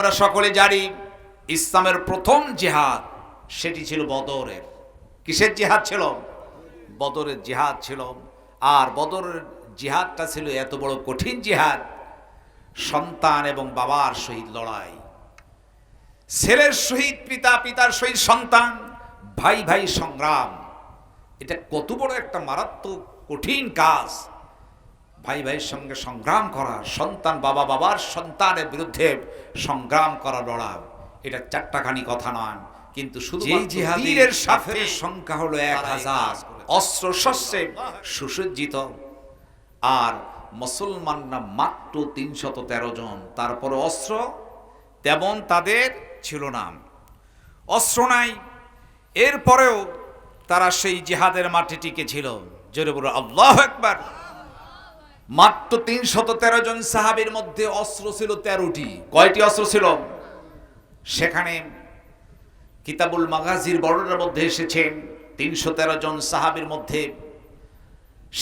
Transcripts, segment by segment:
আমরা সকলে জানি ইসলামের প্রথম জিহাদ সেটি ছিল বদরের। কিসের জিহাদ ছিল? বদরের জিহাদ ছিল। আর বদরের জিহাদটা ছিল এত বড় কঠিন জিহাদ, সন্তান এবং বাবার সহিত লড়াই, ছেলের সহিত পিতা, পিতার সহিত সন্তান, ভাই ভাই সংগ্রাম। এটা কত বড় একটা মারাত্মক কঠিন কাজ, ভাই ভাইয়ের সঙ্গে সংগ্রাম করা, সন্তান বাবা বাবার সন্তানের বিরুদ্ধে সংগ্রাম করা, লড়া। এটা চারটাখানি কথা নয়, কিন্তু শুধু জিহাদের সাথে সংখ্যা হলো 1000, অস্ত্র শস্ত্রে সুসজ্জিত। আর মুসলমানরা মাত্র 313 জন। তারপরে অস্ত্র তেমন তাদের ছিল না, অস্ত্র নাই। এরপরেও তারা সেই জিহাদের মাঠে টিকে ছিল। জোরে বলো আল্লাহু আকবার। মাত্র 313 জন সাহাবীর মধ্যে অস্ত্র ছিল 13টি। কয়টি অস্ত্র ছিল? সেখানে কিতাবুল মাগাজির বর্ণনার মধ্যে এসেছে 313 জন সাহাবীর মধ্যে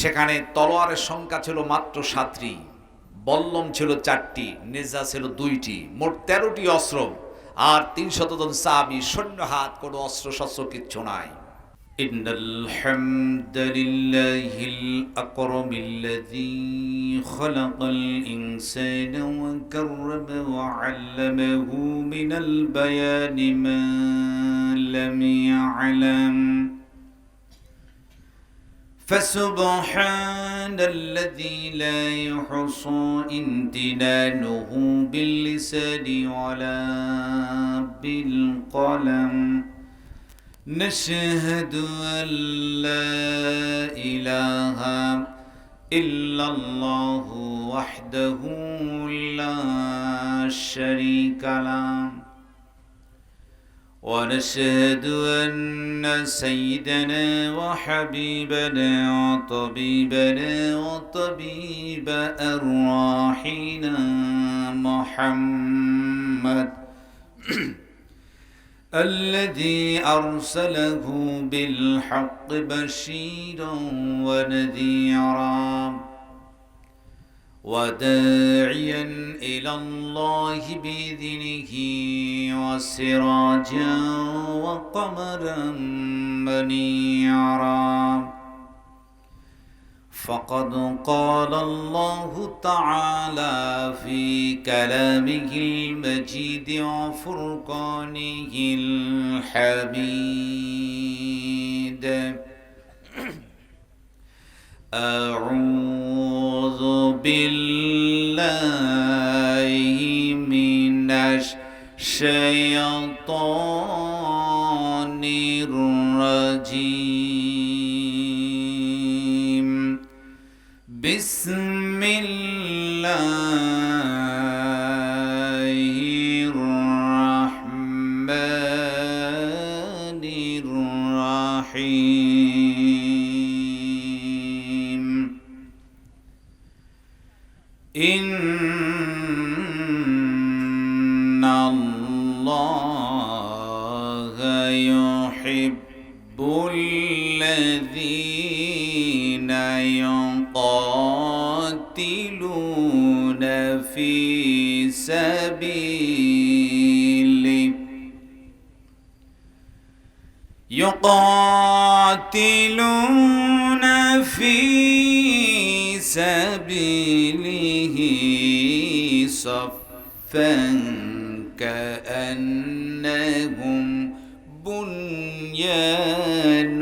সেখানে তলোয়ারের সংখ্যা ছিল মাত্র 7টি, বল্লম ছিল 4টি, নেজা ছিল 2টি, মোট 13টি অস্ত্র। আর 300 জন সাহাবী শূন্য হাত, কোনো অস্ত্র শস্ত্র কিচ্ছু নাই। ইন্নাল হামদুলিল্লাহিল আকরামিল্লাযী খালাকাল ইনসানা ওয়া কাররামা ওয়া 'আল্লামাহু মিনাল বায়ানি মা লাম ইয়া'লাম فسبحان الذي لا يحصى امتنانه باللسان ولا بالقلم نشهد أن لا إله إلا الله وحده لا شريك له ونشهد أن سيدنا وحبيبنا وطبيبنا وطبيب أرواحنا محمد الذي أرسله بالحق بشيرا ونذيرا وداعيا إلى الله بإذنه وسراجا وقمرا منيرا فقد قال الله تعالى في كلامه المجيد وفرقانه الحميد أعوذ بالله من الشيطان الرجيم بسم الله الرحمن الرحيم إن الله يحب الذين يقاتلون في سبيله يقاتلون في سبيله صفا كأنهم بنيان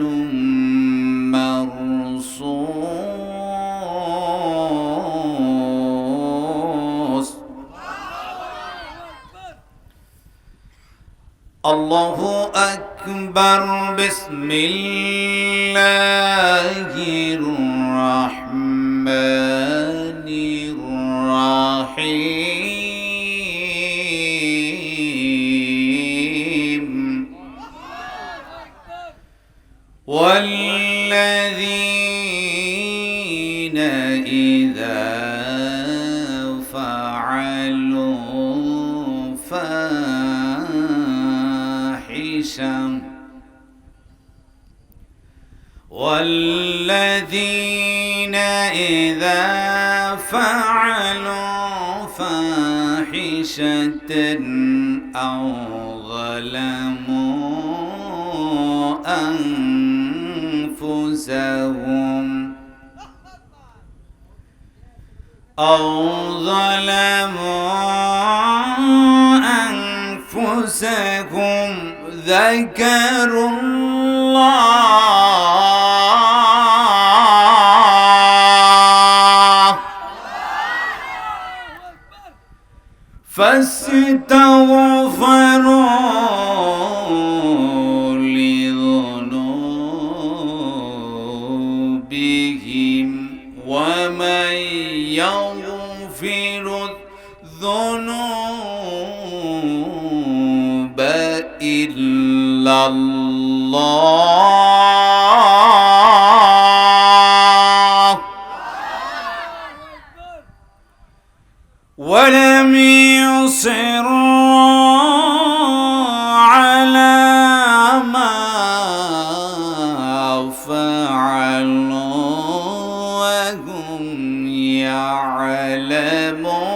مرصوص الله أكبر بسم الله الرحمن الرحيم والذين إذا فعلوا فاحشة والذين إذا فعلوا فاحشة فاحشة أو ظلموا أنفسهم ذكروا الله فاستغفروا لذنوبهم ومن يغفر الذنوب إلا الله ولم يصروا على ما فعلوا وهم يعلمون.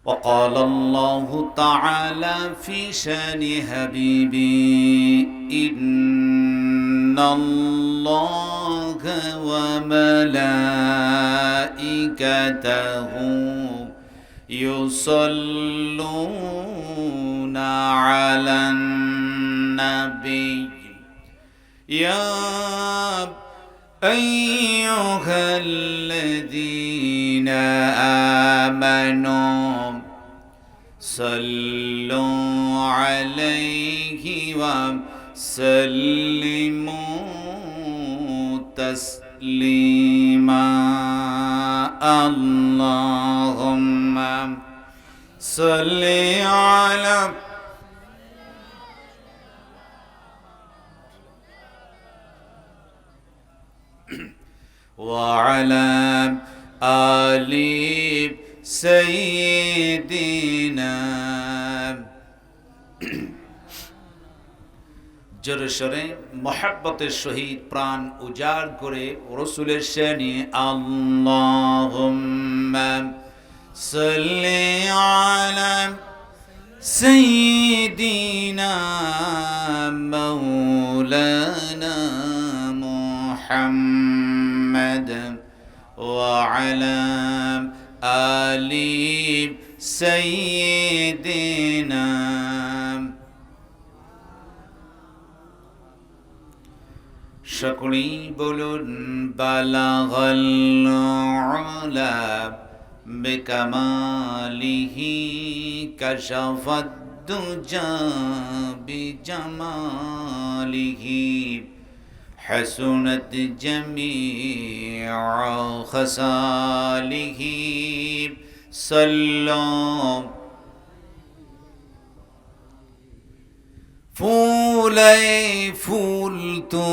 وقال الله تعالى في شان حبيبي إن الله وملائكته يصلون على النبي يا أيها الذين آمنوا صلوا عليه وسلموا تسليما اللهم صل على وعلى آل سيدنا জোরে সরে মহব্বতের সহিত প্রাণ উজাড় করে রাসূলের শানে আল্লাহুম্মা সাল্লি আলা সাইয়্যিদিনা মাওলানা মুহাম্মদ ওয়া আলা আলি সাইয়্যিদিনা সকলেই বলুন বালাগাল উলা বিকামালিহি কাশাফাদ দুজা বিজামালিহি হাসুনাত জামিউ খাসালিহি সাল্লাম ফুলাই ফুল তো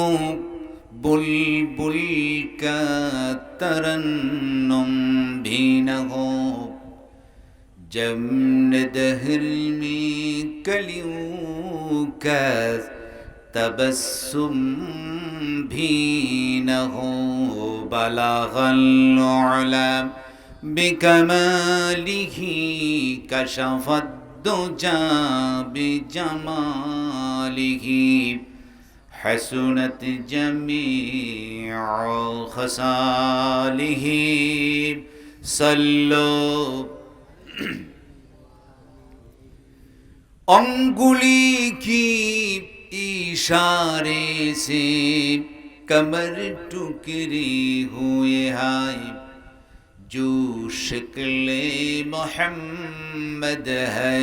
बुलबुल का तरन्नुम भी न हो जब दहर में कलियों का तबस्सुम भी न हो बलागल उला बिकमालिही कशफत दुजा बिजमालिही حسنت جميع خصاله صلوا अंगुली की इशारे से कमर टुकड़ी हुए हाय जो शक्ले मोहम्मद है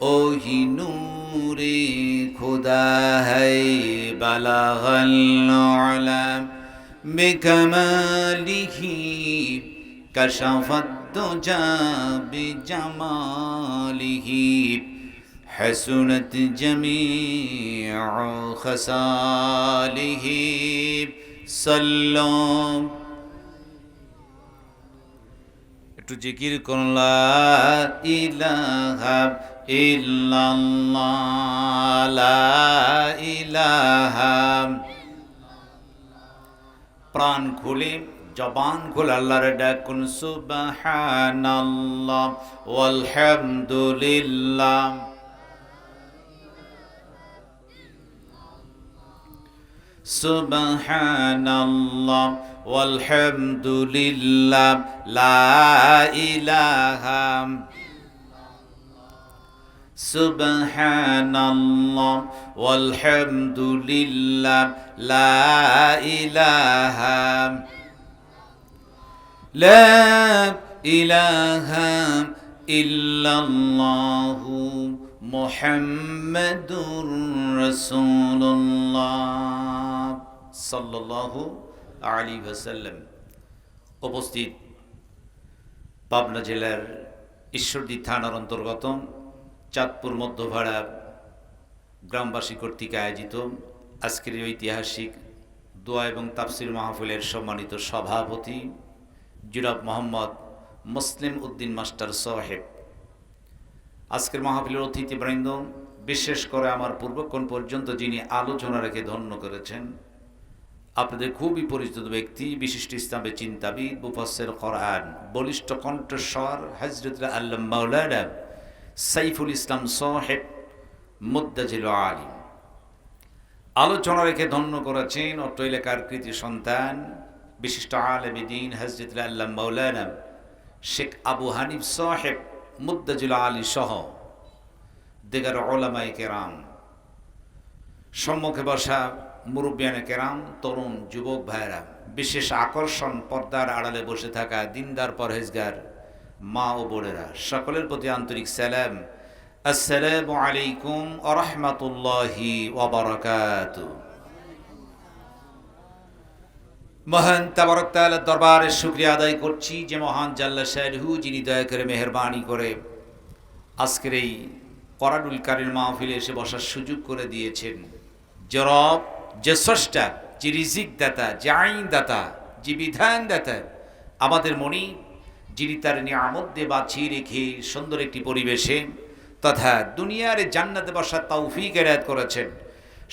ओ ही नूरे खुदा है बलागल उला बिकमालिही कशफत दुजा बिजमालिही हसनत जमीउ खसालिही सल्लम একটু জিকির করুন লা ইলাহা ইল্লাল্লাহ লা ইলাহা প্রাণ খুলে জবান খুলে আল্লাহর ডাকুন সুবহানাল্লাহ ওয়ালহামদুলিল্লাহ। সুবহানাল্লাহ ওয়ালহামদুলিল্লাহ লা ইলাহা সুবহানাল্লাহ ওয়ালহামদুলিল্লাহ লা ইলাহা লা ইলাহা ইল্লাল্লাহু মুহাম্মাদুর রাসূলুল্লাহ সাল্লাল্লাহু আলাইহি ওয়াসাল্লাম। উপস্থিত পাবনা জেলার ঈশ্বরদী থানার অন্তর্গত চাঁদপুর মধ্যভাড়া গ্রামবাসী কর্তৃক আয়োজিত আজকের ঐতিহাসিক দোয়া এবং তাফসির মাহফিলের সম্মানিত সভাপতি জনাব মোহাম্মদ মুসলিম উদ্দিন মাস্টার সাহেব, আজকের মাহফিলের অতিথিবৃন্দ, বিশেষ করে আমার পূর্বক্ষণ পর্যন্ত যিনি আলোচনা রেখে ধন্য করেছেন, আপনাদের খুবই পরিচিত ব্যক্তি, বিশিষ্ট ইসলামী চিন্তাবিদ, মুফাসসির কোরআন, বলিষ্ঠ কণ্ঠস্বর হযরত আল্লামা মাওলানা সাইফুল ইসলাম সাহেব মুদ্দাজিল আলিম। আলোচনা রেখে ধন্য করেছেন অত্র এলাকার কৃতি সন্তান, বিশিষ্ট আলেম দ্বীন হযরত আল্লামা মাওলানা শেখ আবু হানিফ সাহেব মুদ্দাজিল আলী সহ দিগার উলামায়ে কেরাম, সম্মুখে বসা মুরব্বিয়ানে কেরাম, তরুণ যুবক ভাইরা, বিশেষ আকর্ষণ পর্দার আড়ালে বসে থাকা দিনদার পরহেজগার মা ও বোনেরা, সকলের প্রতি আন্তরিক সালাম। আসসালামু আলাইকুম ওয়া রাহমাতুল্লাহি ওয়া বারাকাতুহু। মহান তাবারক তাআলার দরবারে শুকরিয়া আদায় করছি যে মহান জাল্লা শানুহু, যিনি দয়া করে মেহেরবানি করে আজকের এই কোরআনুল কারীম মাহফিলে এসে বসার সুযোগ করে দিয়েছেন। যে রব, যে স্রষ্টা, যে রিজিক দাতা, যে আইন দাতা, যে বিধান দাতা, আমাদের মনি, যিনি তার নিয়ামত দিয়ে বাঁচিয়ে রেখে সুন্দর একটি পরিবেশে তথা দুনিয়ার জান্নাতে বসার তৌফিক এনায়েত করেছেন,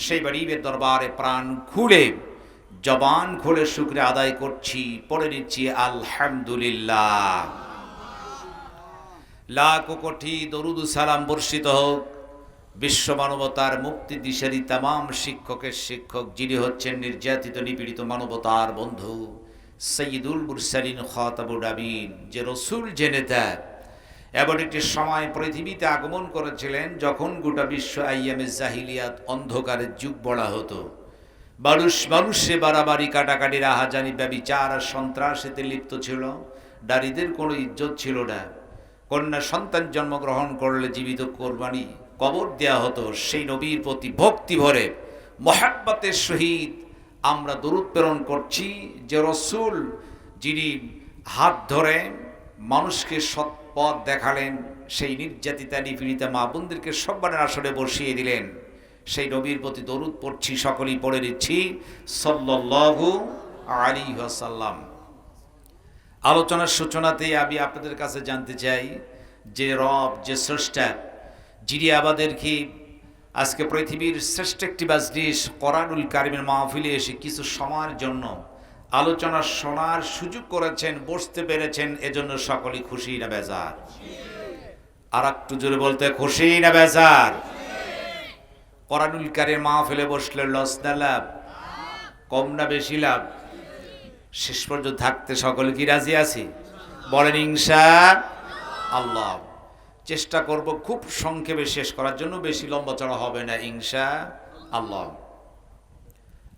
সেই বাড়ির দরবারে প্রাণ খুলে জবান খুলে শুকরিয়া আদায় করছি, পড়ে নিচ্ছি আলহামদুলিল্লাহ। লাখ কোটি দরুদ সালাম বর্ষিত হোক বিশ্ব মানবতার মুক্তি দিশারি তামাম শিক্ষকের শিক্ষক, যিনি হচ্ছেন নির্যাতিত নিপীড়িত মানবতার বন্ধু সৈয়দুল মুরসালিন খাতাবুন নবীন, যে রসুল, যে নেতা, এমন একটি সময় পৃথিবীতে আগমন করেছিলেন যখন গোটা বিশ্ব আইয়ামে জাহিলিয়াত, অন্ধকারের যুগ বলা হতো। মানুষে বাড়াবাড়ি, কাটাকাটি, রাহাজানি, ব্যভিচার আর সন্ত্রাসেতে লিপ্ত ছিল। নারীদের কোনো ইজ্জত ছিল না। কন্যা সন্তান জন্মগ্রহণ করলে জীবিত কোরবানি কবর দেয়া হতো। সেই নবীর প্রতি ভক্তি ভরে মহাব্বতের সহিত আমরা দরুদ প্রেরণ করছি, যে রসুল, যিনি হাত ধরে মানুষকে সৎ পথ দেখালেন, সেই নির্যাতিতা নিপীড়িতা মা বোনদেরকে সম্মানের আসরে বসিয়ে দিলেন, সেই নবীর প্রতি দরুদ পড়ছি, সকলেই পড়ে দিচ্ছি সাল্লাল্লাহু আলাইহি ওয়াসাল্লাম। আলোচনার সূচনাতেই আমি আপনাদের কাছে জানতে চাই যে রব, যে স্রষ্টা, যিনি আমাদেরকে আজকে পৃথিবীর শ্রেষ্ঠ একটি মাজলিস কোরআনুল কারীমের মাহফিলে এসে কিছু সময়ের জন্য আলোচনা শোনার সুযোগ করেছেন, বসতে পেরেছেন, এজন্য সকলেই খুশি না বেজার? আর একটু জোরে বলতে, খুশি না বেজার? কোরআনুল কারীম মাহফিলে বসলে লস না লাভ? কম না বেশি লাভ? শেষ পর্যন্ত থাকতে সকলে কি রাজি আছি? বলেন ইনশাআল্লাহ। চেষ্টা করব খুব সংক্ষেপে শেষ করার জন্য, বেশি লম্বা চড়া হবে না ইনশাআল্লাহ।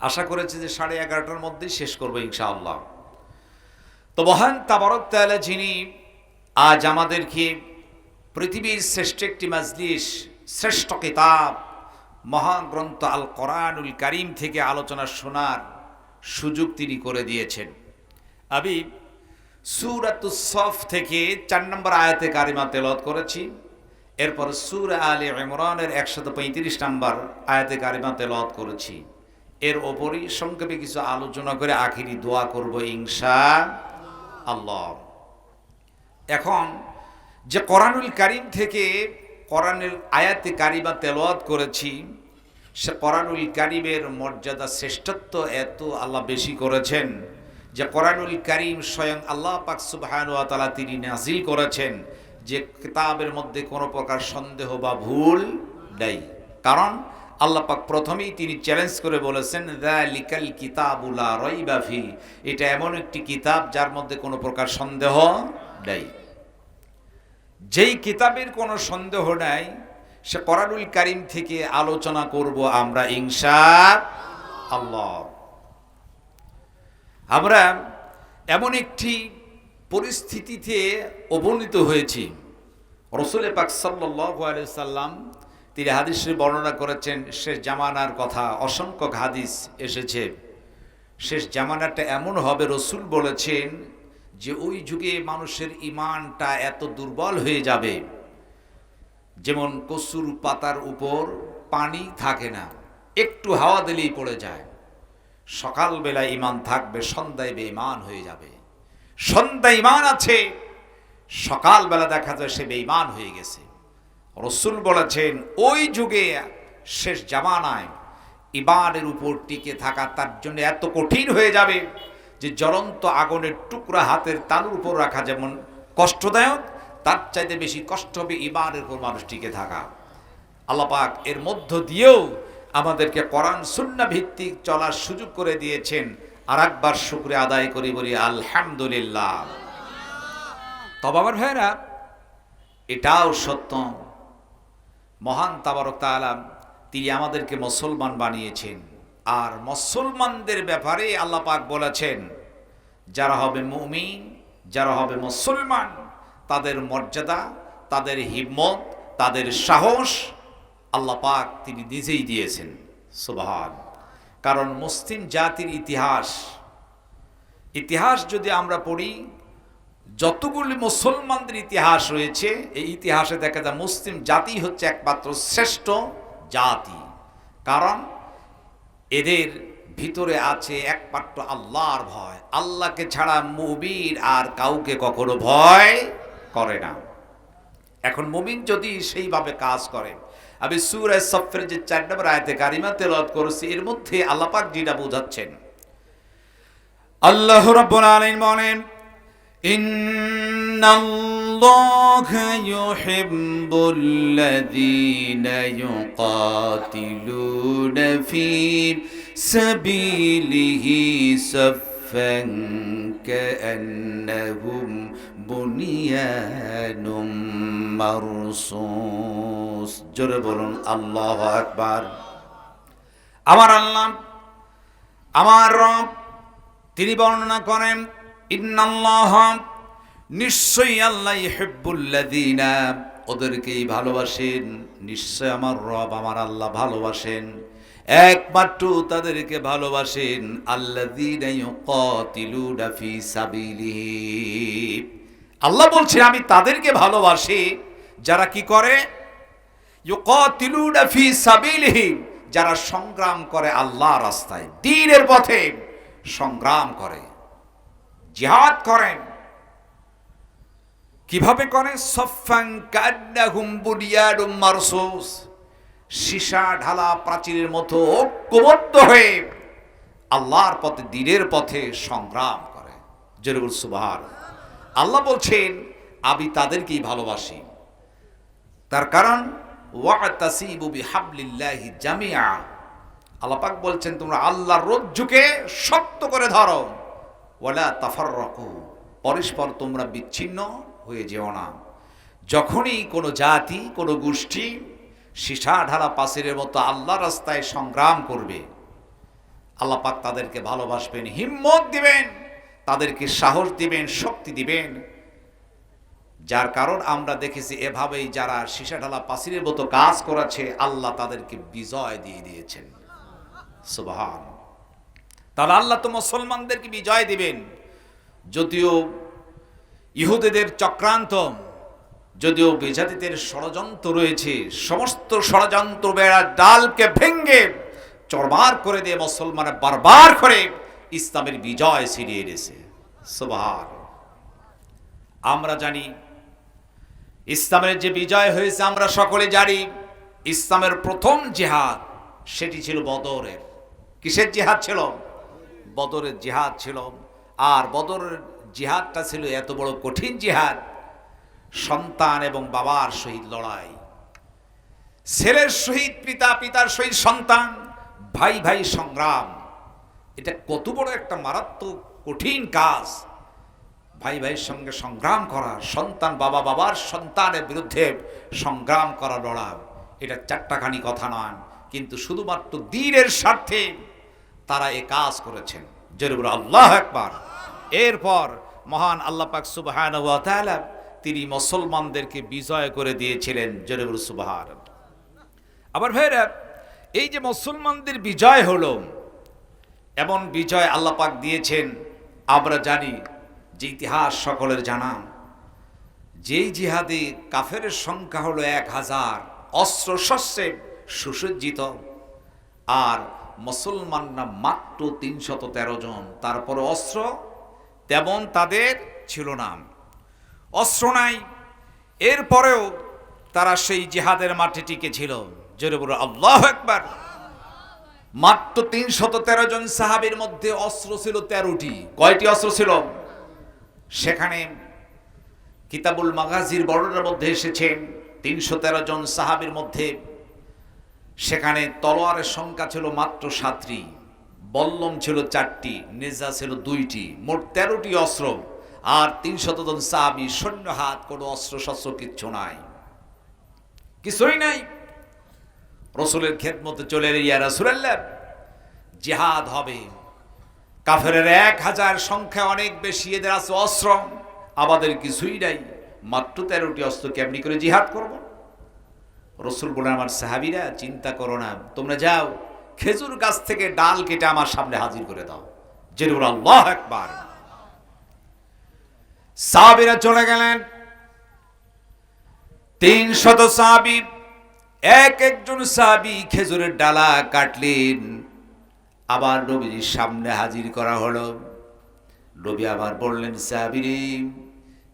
আশা করেছি যে 11:30টার মধ্যেই শেষ করবো ইনশাআল্লাহ। তো মহান তাবারক তাআলা, যিনি আজ আমাদেরকে পৃথিবীর শ্রেষ্ঠ একটি মাজলিস, শ্রেষ্ঠ কিতাব, মহাগ্রন্থ আল কোরআনুল কারীম থেকে আলোচনা শোনার সুযোগ তিনি করে দিয়েছেন। আমি সূরাতুস সফ থেকে 4 নম্বর আয়াতে কারিমা তেলাওয়াত করেছি, এরপর সূরা আলে ইমরানের 135 নম্বর আয়াতে কারিমা তেলাওয়াত করেছি। এর ওপরই সংক্ষেপে কিছু আলোচনা করে আখিরি দোয়া করব ইনশাআল্লাহ। এখন যে কোরআনুল কারীম থেকে কোরআনের আয়াতে কারিমা তেলাওয়াত করেছি, সে কোরআনুল কারীমের মর্যাদা, শ্রেষ্ঠত্ব এত আল্লাহ বেশি করেছেন যে কোরআনুল কারীম স্বয়ং আল্লাহ পাক সুবহানাহু ওয়া তাআলা তিনি নাজিল করেছেন, যে কিতাবের মধ্যে কোনো প্রকার সন্দেহ বা ভুল নেই। কারণ আল্লাহ পাক প্রথমেই তিনি চ্যালেঞ্জ করে বলেছেন, যালিকাল কিতাবু লা রাইবা ফি, এটা এমন একটি কিতাব যার মধ্যে কোনো প্রকার সন্দেহ নেই। যেই কিতাবের কোনো সন্দেহ নাই, সে কোরআনুল কারীম থেকে আলোচনা করব আমরা ইনশাআল্লাহ। আমরা এমন একটি পরিস্থিতিতে উপনীত হয়েছি, রাসূল পাক সাল্লাল্লাহু আলাইহি সাল্লাম তিনি হাদিসে বর্ণনা করেছেন শেষ জামানার কথা। অসংখ্য হাদিস এসেছে, শেষ জামানাটা এমন হবে, রাসূল বলেছেন যে ওই যুগে মানুষের ঈমানটা এত দুর্বল হয়ে যাবে, যেমন কচুর পাতার উপর পানি থাকে না, একটু হাওয়া দিলেই পড়ে যায়। সকালবেলা ঈমান থাকবে, সন্ধ্যায় বেঈমান হয়ে যাবে। সন্ধ্যায় ঈমান আছে, সকালবেলা দেখা যায় সে বেঈমান হয়ে গেছে। রাসূল বলেছেন ওই যুগে শেষ জামানায় ঈমানের উপর টিকে থাকা তার জন্য এত কঠিন হয়ে যাবে যে জ্বলন্ত আগুনের টুকরা হাতের তালুর উপর রাখা যেমন কষ্টদায়ক, তার চাইতে বেশি কষ্ট হবে ঈমানের উপর মানুষ টিকে থাকা। আল্লাহ পাক এর মধ্য দিয়েও আমাদেরকে কোরআন সুন্নাহ ভিত্তিক চলার সুযোগ করে দিয়েছেন। আর একবার শুকরিয়া আদায় করি, বলি আলহামদুলিল্লাহ। তবে আমার ভাইরা, এটাও সত্য, মহান তাবারক তাআলা তিনি আমাদেরকে মুসলমান বানিয়েছেন। আর মুসলমানদের ব্যাপারে আল্লাহ পাক বলেছেন, যারা হবে মুমিন, যারা হবে মুসলমান, তাদের মর্যাদা, তাদের হিম্মত, তাদের সাহস আল্লাহ পাক তিনি নিজেই দিয়েছেন। সুবহান। কারণ মুসলিম জাতির ইতিহাস যদি আমরা পড়ি, যতগুলি মুসলমানদের ইতিহাস রয়েছে, এই ইতিহাসে দেখা যায় মুসলিম জাতি হচ্ছে একমাত্র শ্রেষ্ঠ জাতি। কারণ এদের ভিতরে আছে একমাত্র আল্লাহর ভয়। আল্লাহকে ছাড়া মুমিন আর কাউকে কখনো ভয় করে না। এখন মুমিন যদি সেইভাবে কাজ করে, আমি সূরা সফের যে ৪ নম্বর আয়াতে কারিমা তেলাওয়াত করেছি, এর মধ্যে আল্লাহ পাক যেটা বোঝাচ্ছেন, আল্লাহ রাব্বুল আলামিন বলেন, ইন্নাল্লাহা ইউহিব্বুল্লাযীনা ইউকাতিলুনা ফী সাবিলিহি সাফফান কাআন্নাহুম বুনিয়ানুম মারসুস। জোরে বলুন আল্লাহু আকবার। আমার আল্লাহ, আমার রব, তিনি বর্ণনা করেন, ইন্নাল্লাহা, নিশ্চয়ই আল্লাহ, ইউহিব্বুল্লাযীনা, ওদেরকেই ভালোবাসেন। নিশ্চয় আমার রব, আমার আল্লাহ ভালোবাসেন, একমাত্র তাদেরকে ভালোবাসেন, আল্লাযীনা ইউকাতিলুনা ফী সাবিলিহি। আল্লাহ বলছেন আমি তাদেরকে ভালোবাসি যারা কি করে, ইউকাতিলুনা ফী সাবিলিহি, যারা সংগ্রাম করে আল্লাহর রাস্তায়, দ্বীনের পথে সংগ্রাম করে, জিহাদ করেন। কিভাবে করে? সাফফান কান্নাহুম বুনিয়ানুম মারসুস, সীসা ঢালা প্রাচীরের মতো ঐক্যবদ্ধ হয়ে আল্লাহর পথে, দ্বীনের পথে সংগ্রাম করে। জোরে বল সুবহানাল্লাহ। আল্লাহ বলছেন আমি তাদেরকেই ভালোবাসি। তার কারণ ওয়াতাসিবু বিহাবলিল্লাহি জামিআ, আল্লাহ পাক বলছেন তোমরা আল্লাহর রজ্জুকে শক্ত করে ধরো, ওয়ালা তাফাররাকু, পরস্পর তোমরা বিচ্ছিন্ন হয়ে যেও না। যখনই কোনো জাতি, কোনো গোষ্ঠী সীসা ঢালা পাচিরের মতো আল্লাহর রাস্তায় সংগ্রাম করবে, আল্লাহ পাক তাদেরকে ভালোবাসবেন, হিম্মত দিবেন, তাদেরকে সাহস দিবেন, শক্তি দিবেন। যার কারণ আমরা দেখেছি এভাবেই যারা সীসা ঢালা পাচিরের মতো কাজ করেছে, আল্লাহ তাদেরকে বিজয় দিয়ে দিয়েছেন। সুবহান। তাহলে আল্লাহ তো মুসলমানদেরকে বিজয় দিবেন। যদিও ইহুদিদের চক্রান্ত, যদিও বেজাতিদের ষড়যন্ত্র রয়েছে, সমস্ত ষড়যন্ত্র বেড়ার ডালকে ভেঙ্গে চরমার করে দিয়ে মুসলমানে বারবার করে ইসলামের বিজয় ছিনিয়ে এনেছে। সুবহান। আমরা জানি ইসলামের যে বিজয় হয়েছে, আমরা সকলে জানি ইসলামের প্রথম জিহাদ সেটি ছিল বদরের। কিসের জিহাদ ছিল? বদরের জিহাদ ছিল। আর বদরের জিহাদটা ছিল এত বড় কঠিন জিহাদ, সন্তান এবং বাবার সহিত লড়াই, ছেলের সহিত পিতা, পিতার সহিত সন্তান, ভাই ভাই সংগ্রাম। এটা কত বড় একটা মারাত্মক কঠিন কাজ, ভাই ভাইয়ের সঙ্গে সংগ্রাম করা, সন্তান বাবা বাবার সন্তানের বিরুদ্ধে সংগ্রাম করা, লড়া। এটা চারটাখানি কথা নয়, কিন্তু শুধুমাত্র দ্বীনের স্বার্থে তারা এ কাজ করেছেন। জোরে বলো আল্লাহু আকবার। এরপর মহান আল্লাহ পাক সুবহানাহু ওয়া তাআলা তিনি মুসলমানদেরকে বিজয় করে দিয়েছিলেন। জোরে বলো সুবহানাল্লাহ। আবার ভাইরা, এই যে মুসলমানদের বিজয় হলো, এমন বিজয় আল্লাহ পাক দিয়েছেন আমরা জানি, যে ইতিহাস সকলের জানা, যেই জিহাদে কাফেরের সংখ্যা হলো 1000, অস্ত্র শস্ত্রে সুসজ্জিত, আর মুসলমানরা মাত্র 313 জন। তারপরে অস্ত্র তেমন তাদের ছিল না, অস্ত্র নাই, এরপরেও তারা সেই জিহাদের মাঠে টিকে ছিল। জোরে বলো আল্লাহু আকবার। মাত্র 313 জন সাহাবীর মধ্যে অস্ত্র ছিল 13টি। কয়টি অস্ত্র ছিল? সেখানে কিতাবুল মাগাজির বর্ণনার মধ্যে এসেছেন 313 জন সাহাবীর মধ্যে সেখানে তলোয়ারের সংখ্যা ছিল মাত্র 7টি, বল্লম ছিল 4টি, নেজা ছিল 2টি, মোট 13টি অস্ত্র। আর 300 জন সাহাবী শূন্য হাত, কোনো অস্ত্র শস্ত্র কিচ্ছু নাই, কিছুই নাই। রাসূলের খেদমতে চলে এলেন, ইয়া রাসূলুল্লাহ জিহাদ হবে, কাফেরের 1000 সংখ্যা অনেক বেশি, এদের আছে অস্ত্র, আমাদের কিছুই নাই, মাত্র 13টি অস্ত্র, কেমনি করে জিহাদ করব? রাসূল বলেন, আমার সাহাবীরা চিন্তা করো না, তোমরা যাও খেজুর গাছ থেকে ডাল কেটে আমার সামনে হাজির করে দাও। জোরে বলো আল্লাহু আকবার। সাহাবীরা চলে গেলেন, 300 সাহাবী, এক একজন সাহাবী খেজুরের ডালা কাটলেন, আবার নবীজির সামনে হাজির করা হলো। নবী আবার বললেন, সাহাবীরে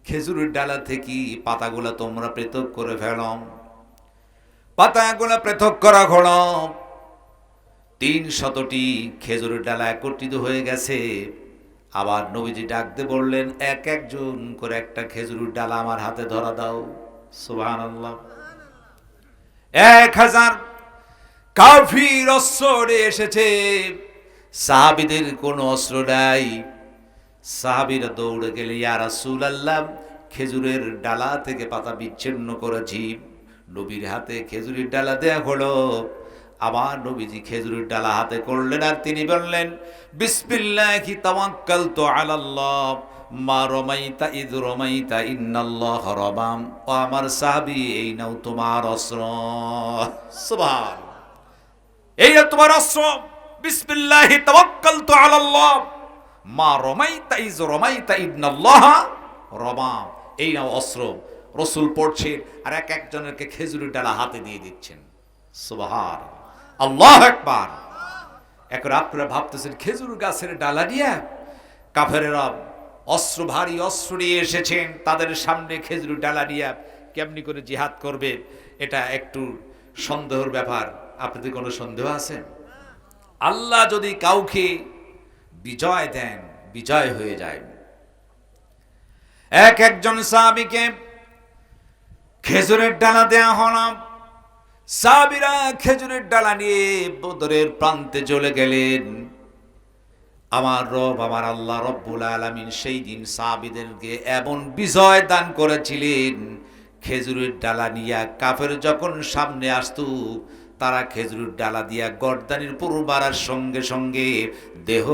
খেজুরের ডালা থেকে পাতাগুলা তোমরা পৃথক করে ফেলো। পাতাগুলা পৃথক করা হলো, 300টি খেজুরের ডালা একত্রিত হয়ে গেছে। আবার নবীজি ডাকতে বললেন, এক একজন করে একটা খেজুরের ডালা আমার হাতে ধরা দাও। সুবহানাল্লাহ। 1000 কাফির অস্ত্র এসেছে, সাহাবীদের কোনো অস্ত্র নাই। সাহাবীরা দৌড়ে গেলে, ইয়া রাসূলুল্লাহ খেজুরের ডালা থেকে পাতা বিচ্ছিন্ন করেছি। নবীর হাতে খেজুরের ডালা দেয়া হলো, আবার নবীজি খেজুরের ডালা হাতে করলেন, আর তিনি বললেন, বিসমিল্লাহি তাওয়াক্কালতু আলাল্লাহ মা রমাইতা ইয রমাইতা ইন্নাল্লাহ রামাম। ও আমার সাহাবী, এই নাও তোমার অস্ত্র। সুবহান, এই নাও তোমার অস্ত্র। বিসমিল্লাহি তাওয়াক্কালতু আলাল্লাহ মা রমাইতা ইয রমাইতা ইন্নাল্লাহ রামাম। এই নাও অস্ত্র। রাসূল পড়ছে আর এক একজনকে খেজুরের ডালা হাতে দিয়ে দিচ্ছেন। সুবহান আল্লাহু আকবার। এখন আপনারা ভাবতেছেন, খেজুর গাছের ডালা দিয়ে কাফেরেরা অস্ত্র, ভারী অস্ত্র নিয়ে এসেছেন, তাদের সামনে খেজুর ডালা নিয়ে কেমনি করে জিহাদ করবে? এটা একটু সন্দেহের ব্যাপার। আপনাদের কোনো সন্দেহ আছে? আল্লাহ যদি কাউকে বিজয় দেন, বিজয় হয়ে যায়। এক একজন সাহাবীকে খেজুরের ডালা দেয়া হলো, সাহাবীরা খেজুরের ডালা নিয়ে বদরের প্রান্তে চলে গেলেন। আমার রব, আমার আল্লাহ রব্বুল আলামিন সেই দিন সাহাবীদেরকে এমন বিজয় দান করেছিলেন, খেজুরের ডালা নিয়ে কাফের যখন সামনে আসতো, তারা খেজুরের ডালা দিয়া গর্দানির উপর মারার সঙ্গে সঙ্গে দেহ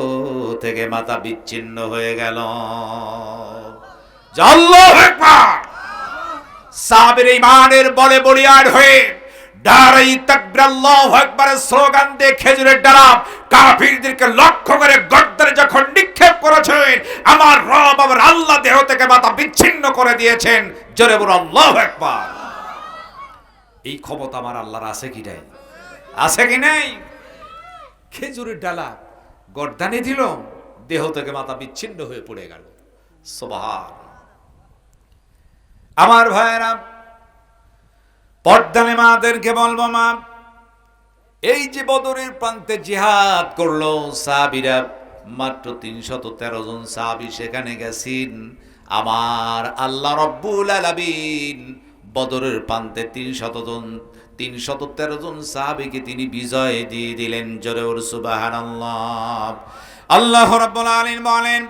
থেকে মাথা বিচ্ছিন্ন হয়ে গেল। আল্লাহু আকবার। সাহাবীর ঈমানের বলে বলিয়ান হয়ে দাঁড়াই তাকবীর আল্লাহু আকবারের স্লোগান দিয়ে খেজুরের ডালা কাফিরদেরকে লক্ষ্য করে গর্দানে যখন নিক্ষেপ করেছেন, আমার রব, আমার আল্লাহ দেহ থেকে মাথা বিচ্ছিন্ন করে দিয়েছেন। জোরে বলো আল্লাহু আকবার। এই ক্ষমতা আমার আল্লাহর আছে কি নাই? আছে কি নাই? খেজুরের ডালা গর্দানে দিল, দেহ থেকে মাথা বিচ্ছিন্ন হয়ে পড়ে গেল। সুবহান। আমার ভাইয়েরা, পর্দানে মাদেরকে বলবো, মা, এই যে বদরের প্রান্তে জিহাদ করলো সাহাবীরা, মাত্র 313 জন সাহাবী সেখানে গেছেন। আমার আল্লাহ রব্বুল আলামিন বদরের প্রান্তে 313 জন সাহাবীকে তিনি বিজয় দিয়ে দিলেন। জোরে বলুন সুবহানাল্লাহ। আল্লাহ রাব্বুল আলামিন বলেন,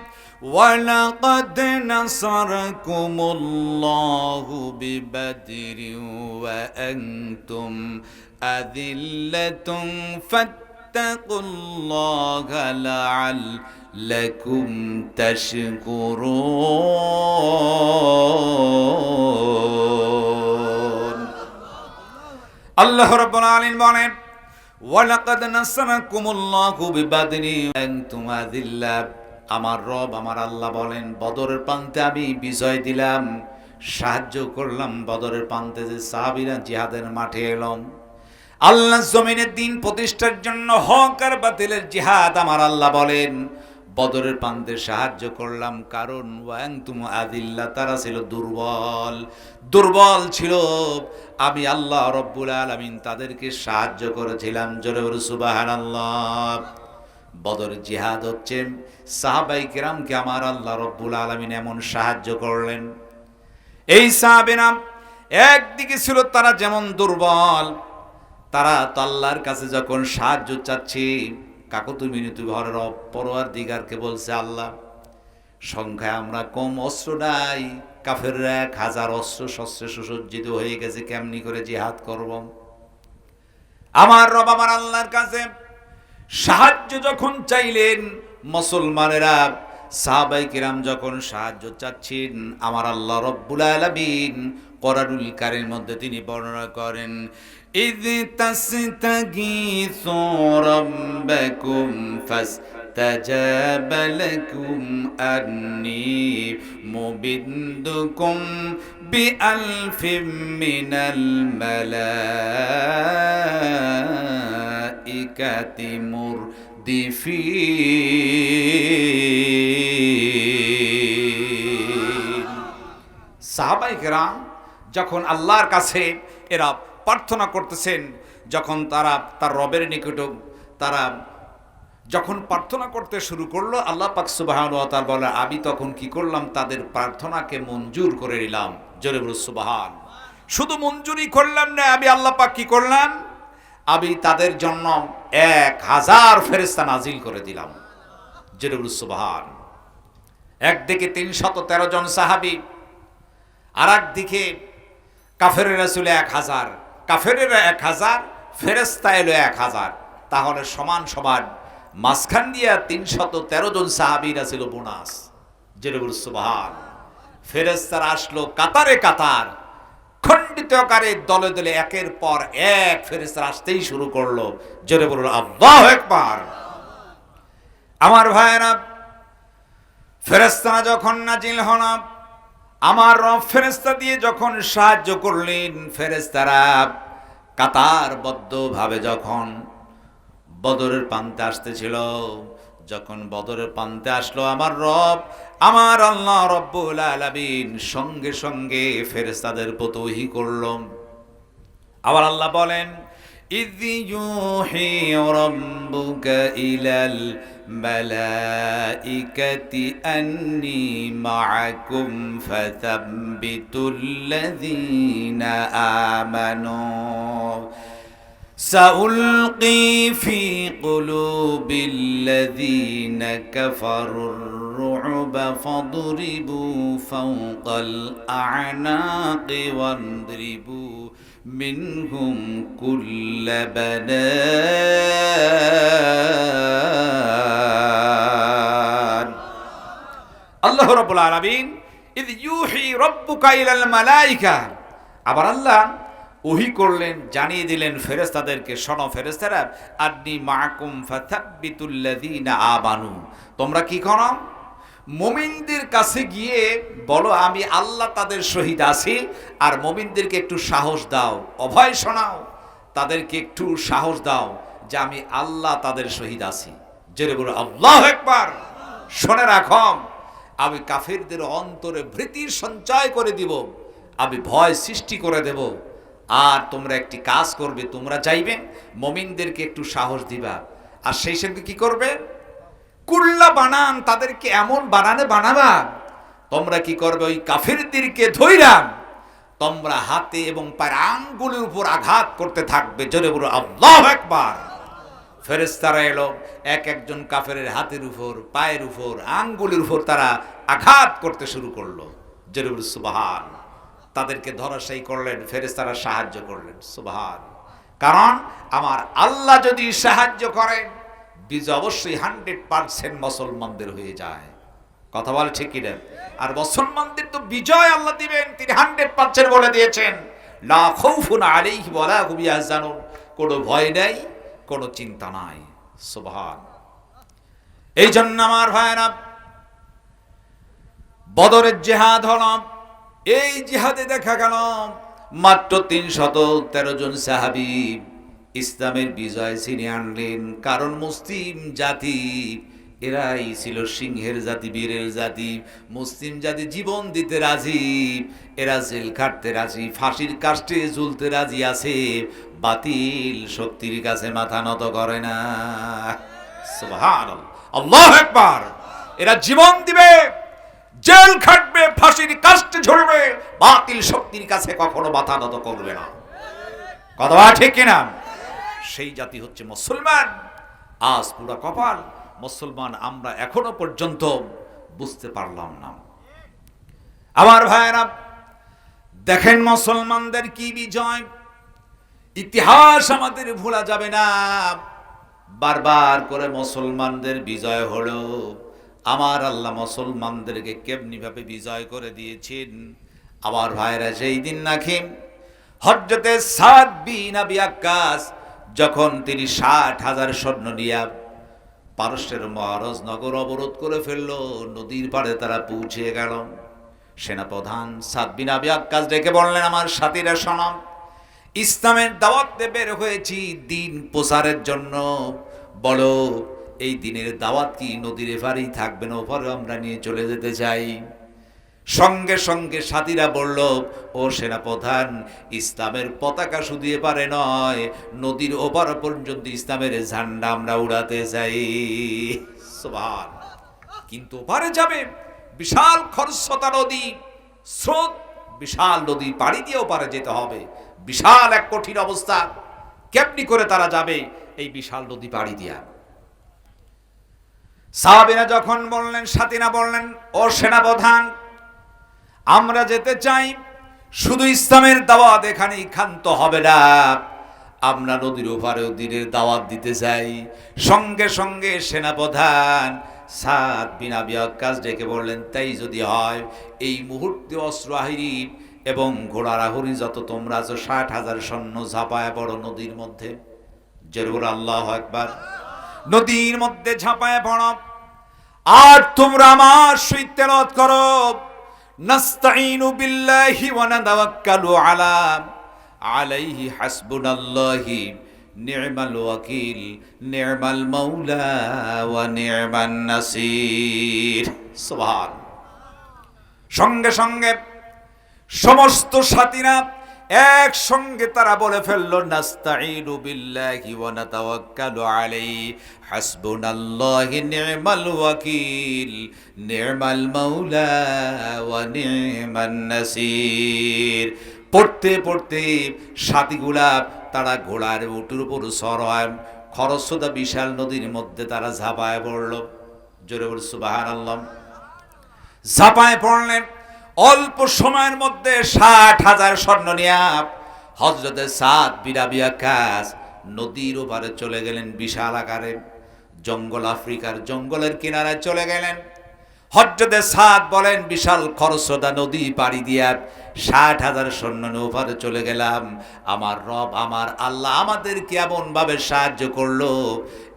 ওয়ালাকাদ নাসারাকুমুল্লাহু বিবাদরিন ওয়া আনতুম আযিল্লাতুন ফাত্তাকুল্লাহা লাআল্লাকুম তাশকুরুন। আল্লাহ রাব্বুল আলামিন বলেন, ওয়ালাকাদ নাসারাকুমুল্লাহু বিবাদরিন ওয়া আনতুম আযিল্লা। আমার রব আমার আল্লাহ বলেন, বদরের প্রান্তে আমি বিজয় দিলাম, সাহায্য করলাম। বদরের প্রান্তে যে সাহাবীরা জিহাদের মাঠে এলাম আল্লাহর জমিনের দিন প্রতিষ্ঠার জন্য, হক আর বাতিলের জিহাদ, আমার আল্লাহ বলেন বদরের প্রান্তে সাহায্য করলাম। কারণ ওয়া আনতুম আযিল্লা, তারা ছিল দুর্বল ছিল, আমি আল্লাহ রব্বুল আলামিন তাদেরকে সাহায্য করেছিলাম। জোরে বলুন সুবহানাল্লাহ। বদর জিহাদ হচ্ছে সাহাবাই কেরামকে আমার আল্লাহ রব্বুল আলামিন এমন সাহায্য করলেন। এই সাহাবেরা একদিকে ছিল তারা যেমন দুর্বল, তারা তো আল্লাহর কাছে যখন সাহায্য চাচ্ছে কাকতু মিনতি ভরের পরওয়ারদিগারকে বলছে, আল্লাহ সংখ্যায় আমরা কম, অস্ত্র নাই, কাফেররা 1000 অস্ত্র শস্ত্রে সুসজ্জিত হয়ে গেছে, কেমনি করে জিহাদ করব। আমার রব আমার আল্লাহর কাছে সাহায্য যখন চাইলেন, মুসলমানেরা সাহাবাই কিরাম যখন সাহায্য চাচ্ছেন, আমার আল্লাহ রব্বুল আলামিন কোরআনুল কারীমের মধ্যে তিনি বর্ণনা করেন, ইয তাসতাগীসু রাব্বাকুম ফাসতাজাবা লাকুম আন্নী মুবিদ্দুকুম বিআলফিম মিনাল মালাইকাতি মুরদিফিন। সাহাবায়ে কেরাম যখন আল্লাহর কাছে এরা প্রার্থনা করতেছেন, যখন তারা তার রবের নিকট তারা যখন প্রার্থনা করতে শুরু করলো, আল্লাহ পাক সুবহানাহু ওয়া তাআলা বলে, আমি তখন কি করলাম, তাদের প্রার্থনাকে মঞ্জুর করে নিলাম। জোরে বলুন সুবহান। শুধু মঞ্জুরি করলাম না, আমি আল্লাহ পাক কি করলাম, আমি তাদের জন্য 1000 ফেরেশতা নাজিল করে দিলাম। জোরে বলুন সুবহান। একদিকে 313 জন সাহাবী, আর একদিকে কাফেরেরা ছিল 1000, কাফেরেরা 1000, ফেরেশতা এলো 1000, তাহলে সমান সমান মাঝখান দিয়া 313 জন সাহাবীরা ছিল বোনাস। জোরে বলুন সুবহান। ফেরেশতারা আসলো কাতারে কাতার, খণ্ডিত আকারে দলে দলে একের পর এক ফেরেশতা আসতেই শুরু করলো। জোরে বলুন আল্লাহু আকবার। আমার ভাইরা, ফেরেশতারা যখন নাজিল হন, আমার রব ফেরেশতা দিয়ে যখন সাহায্য করলেন, ফেরেশতারা কাতারবদ্ধভাবে যখন বদরের প্রান্তে আসতেছিল, যখন বদরের প্রান্তে আসলো আমার রব আমার আল্লাহ রব্বুল আলামিন সঙ্গে সঙ্গে ফেরেশতাদের প্রতি ওহী করলো। আবার আল্লাহ বলেন, ইয ইউহি রাব্বুকা ইলাল মালাইকাতি আন্নী মাআকুম ফাসাব্বিতুল্লাযীনা আমানু سألقي في قلوب الذين كفروا الرعب فاضربوا فوق الأعناق واضربوا منهم كل بنان। আল্লাহ রাব্বুল আলামিন ইয ইউহি রাব্বুকা ইলাল মালাইকা, আবার আল্লাহ ওহী করলেন, জানিয়ে দিলেন ফেরেশতাদেরকে, শোনো ফেরেশতারা, আন্নী মাআকুম ফাসাব্বিতুল্লাযীনা আমানু, তোমরা কি করো, মুমিনদের কাছে গিয়ে বলো আমি আল্লাহ তাদের সহিত আছি, আর মুমিনদেরকে একটু সাহস দাও, অভয় শোনাও, তাদেরকে একটু সাহস দাও যে আমি আল্লাহ তাদের সহিত আছি। জোরে বলো আল্লাহু আকবার। শুনে রাখো, আমি কাফেরদের অন্তরে ভীতির সঞ্চয় করে দিব, আমি ভয় সৃষ্টি করে দেব, আর তোমরা একটি কাজ করবে, তোমরা চাইবে মুমিনদেরকে একটু সাহস দিবা, আর সেই সঙ্গে কি করবে, কুল্লা বানান, তাদেরকে এমন বানানে বানাবা, তোমরা কি করবে, ওই কাফিরদেরকে ধইরা তোমরা হাতে এবং পায়ের আঙ্গুলের উপর আঘাত করতে থাকবে। জোরে বলো আল্লাহু আকবার। ফেরেশতারা এলো, এক একজন কাফেরের হাতের উপর, পায়ের উপর, আঙ্গুলের উপর তারা আঘাত করতে শুরু করলো। জোরে বলো সুবহান। তাদেরকে ধরাশায়ী করলেন, ফেরেশতারা সাহায্য করলেন। সুবহান। কারণ আমার আল্লাহ যদি সাহায্য করেন, বিজয় অবশ্যই 100% মুসলমানদের হয়ে যায়। কথা বলে ঠিক কিনা? আর মুসলমানদের তো বিজয় আল্লাহ দিবেন, তিনি 100% বলে দিয়েছেন, লা খাউফুন আলাইহিম ওয়া লা হুম ইয়াহজানুন, কোনো ভয় নাই, কোনো চিন্তা নাই। সুবহান। এই জন্য আমার ভাইরা, বদরের জিহাদ হলো, এই জিহাদে দেখা গেল মাত্র 313 জন সাহাবী ইসলামের বিজয় ছিনিয়ে আনলেন। কারণ মুসলিম জাতি এরাই ছিল সিংহের জাতি, বীরের জাতি। মুসলিম জাতি জীবন দিতে রাজি, এরা জেল খাটতে রাজি, ফাঁসির কাস্টে ঝুলতে রাজি আছে, বাতিল শক্তির কাছে মাথা নত করে না। সুবহানাল্লাহ, আল্লাহু আকবার। এরা জীবন দিবে, জেল খাটবে, ফাঁসির কাস্টে ঝুলবে, বাতিল শক্তির কাছে কখনো মাথা নত করবে না। কথা ঠিক কিনা? সেই জাতি হচ্ছে মুসলমান। আজ পুরা কপাল, মুসলমান আমরা এখনো পর্যন্ত বুঝতে পারলাম না। আমার ভাইয়েরা দেখেন, মুসলমানদের কি বিজয়, ইতিহাস আমাদের ভোলা যাবে না। বারবার করে মুসলমানদের বিজয় হলো। আমার আল্লাহ মুসলমানদেরকে কেমনি ভাবে বিজয় করে দিয়েছেন। আমার ভাইয়েরা সেই দিন নাকি হযরতে সাদ বিন আবি ওয়াক্কাস যখন তিনি 60,000 সৈন্য নিয়ে পারস্যের মহারাজ নগর অবরোধ করে ফেলল, নদীর পাড়ে তারা পৌঁছে গেল। সেনাপ্রধান সাদ বিন আবি ওয়াক্কাস ডেকে বললেন, আমার সাথীরা শোনো, ইসলামের দাওয়াতে বের হয়েছি দিন প্রচারের জন্য। বলো, এই দিনের দাওয়াত কি নদীর এপারেই থাকবে না ওপারে আমরা নিয়ে চলে যেতে চাই? সঙ্গে সঙ্গে সাথীরা বলল, ও সেনাপ্রধান, ইসলামের পতাকা শুধু এপারে নয়, নদীর ওপার পর্যন্ত ইসলামের ঝান্ডা আমরা উড়াতে চাই। সুবহান। কিন্তু ওপারে যাবে, বিশাল খরস্রোতা নদী, স্রোত, বিশাল নদী পাড়ি দিয়ে ওপারে যেতে হবে। বিশাল এক কঠিন অবস্থা, কেমনি করে তারা যাবে এই বিশাল নদী পাড়ি দিয়া? সাহাবীরা যখন বললেন, সাথীরা বললেন, ও সেনাপ্রধান, আমরা যেতে চাই, শুধু ইসলামের দাওয়াত এখানেই ক্ষান্ত হবে না, আমরা নদীর ওপারেও দিনের দাওয়াত দিতে চাই। সঙ্গে সঙ্গে সেনাপ্রধান সাদ বিন আবি ওয়াক্কাস ডেকে বললেন, তাই যদি হয়, এই মুহূর্তে অস্ত্র আহিরি এবং ঘোড়ার আহুরি যত তোমরা আছো 60,000 সৈন্য ঝাঁপায় পড়ো নদীর মধ্যে। জোরে আল্লাহু আকবার। নদীর মধ্যে ঝাঁপায় পড়ো, আর তোমরা আমার সহিত তেলাওয়াত করো, নাস্তাইনু বিল্লাহি ওয়া নাতাওয়াক্কালু আলাইহি হাসবুনাল্লাহি নি'মাল ওয়াকিল নি'মাল মাওলা ওয়া নি'মান নাসির। সুবহান। সঙ্গে সঙ্গে সমস্ত সাথীরা একসঙ্গে তারা বলে ফেলল, নাস্তাইনু বিল্লাহি ওয়া নাতাওয়াক্কালু আলাইহি হাসবুনাল্লাহি নি'মাল ওয়াকিল নি'মাল মাওলা ওয়া নি'মান নাসির। পড়তে পড়তে সাথীগুলা তারা ঘোড়ার উটের উপর সর হয়, খরস্রোতা বিশাল নদীর মধ্যে তারা ঝাঁপায় পড়ল। জোরে বল সুবহানাল্লাহ। ঝাঁপায় পড়লেন, অল্প সময়ের মধ্যে 60,000 সৈন্য নিয়ে হযরতে সাদ বিন আবি ওয়াক্কাস নদীর ওপারে চলে গেলেন। বিশাল আকারে জঙ্গল, আফ্রিকার জঙ্গলের কিনারায় চলে গেলেন। হযরতে সাদ বলেন, বিশাল খরস্রোতা নদী পাড়ি দিয়া 60,000 সৈন্য নিয়ে ওপারে চলে গেলাম। আমার রব, আমার আল্লাহ আমাদেরকে এমন ভাবে সাহায্য করলো,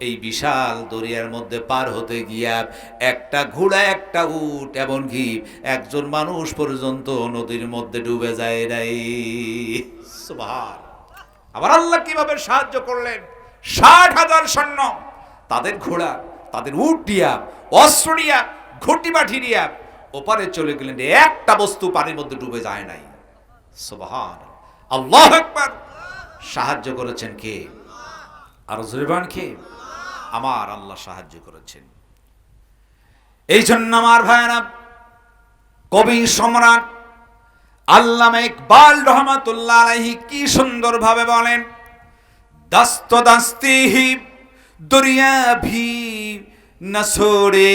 এই বিশাল দরিয়ার মধ্যে পার হতে গিয়া একটা ঘোড়া, একটা উট, এমনকি একজন মানুষ পর্যন্ত নদীর মধ্যে ডুবে যায় নাই। সুবহান। আবার আল্লাহ কিভাবে সাহায্য করলেন? 60,000 সৈন্য, তাদের ঘোড়া, তাদের উট দিয়া, অস্ত্র দিয়া, ঘটি বাঠি দিয়া ওপারে চলে গেলেন, একটা বস্তু পানির মধ্যে ডুবে যায় নাই। সুবহান, আল্লাহু আকবার। সাহায্য করেছেন কে? আর জোরে বলেন কে? আমার আল্লাহ সাহায্য করেছেন। এই জন্য আমার ভাইরা, কবি সম্রাট আল্লামা ইকবাল রহমাতুল্লাহ আলাইহি কি সুন্দর ভাবে বলেন, দস্ত দস্তি হি দুনিয়া ভি না ছোড়ে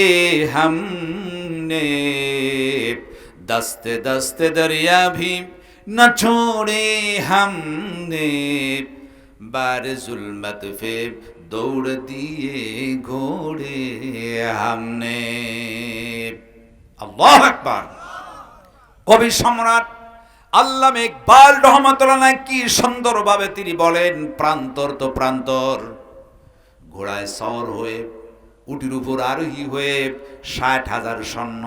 हमने, दस्ते दस्ते दरिया भी न छोड़े हमने, बार जुल्मत पे दौड़ दिए घोड़े हमने। আল্লাহু আকবার। কবি সম্রাট আল্লামা ইকবাল রহমাতুল্লাহ কি সুন্দরভাবে তিনি বলেন, প্রান্তর তো প্রান্তর, ঘোড়ায় সওয়ার হয়ে, উটির উপর আরোহী হয়ে ৬০,০০০ সৈন্য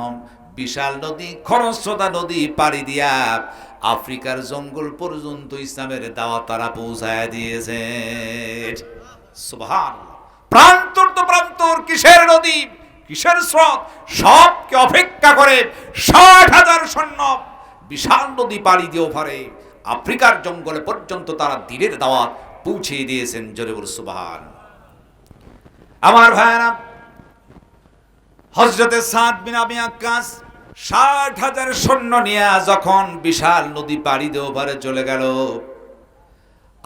বিশাল নদী, খরস্রোতা নদী পাড়ি দিয়া আফ্রিকার জঙ্গল পর্যন্ত ইসলামের দাওয়াত তারা পৌঁছায় দিয়েছে। সুবহানাল্লাহ। প্রান্তর তো প্রান্তর, কিসের নদী, কিসের স্রোত, সবকে অপেক্ষা করে ৬০,০০০ সৈন্য বিশাল নদী পাড়ি দিয়ে ওপারে আফ্রিকার জঙ্গলে পর্যন্ত তারা দ্বীনের দাওয়াত পৌঁছে দিয়েছেন। জোরে বল সুবহান। আমার ভাইরা, হযরতে সাদ বিন আবি ওয়াক্কাস ৬০,০০০ সৈন্য নিয়ে যখন বিশাল নদী পাড়ি দিয়ে ওপারে চলে গেল,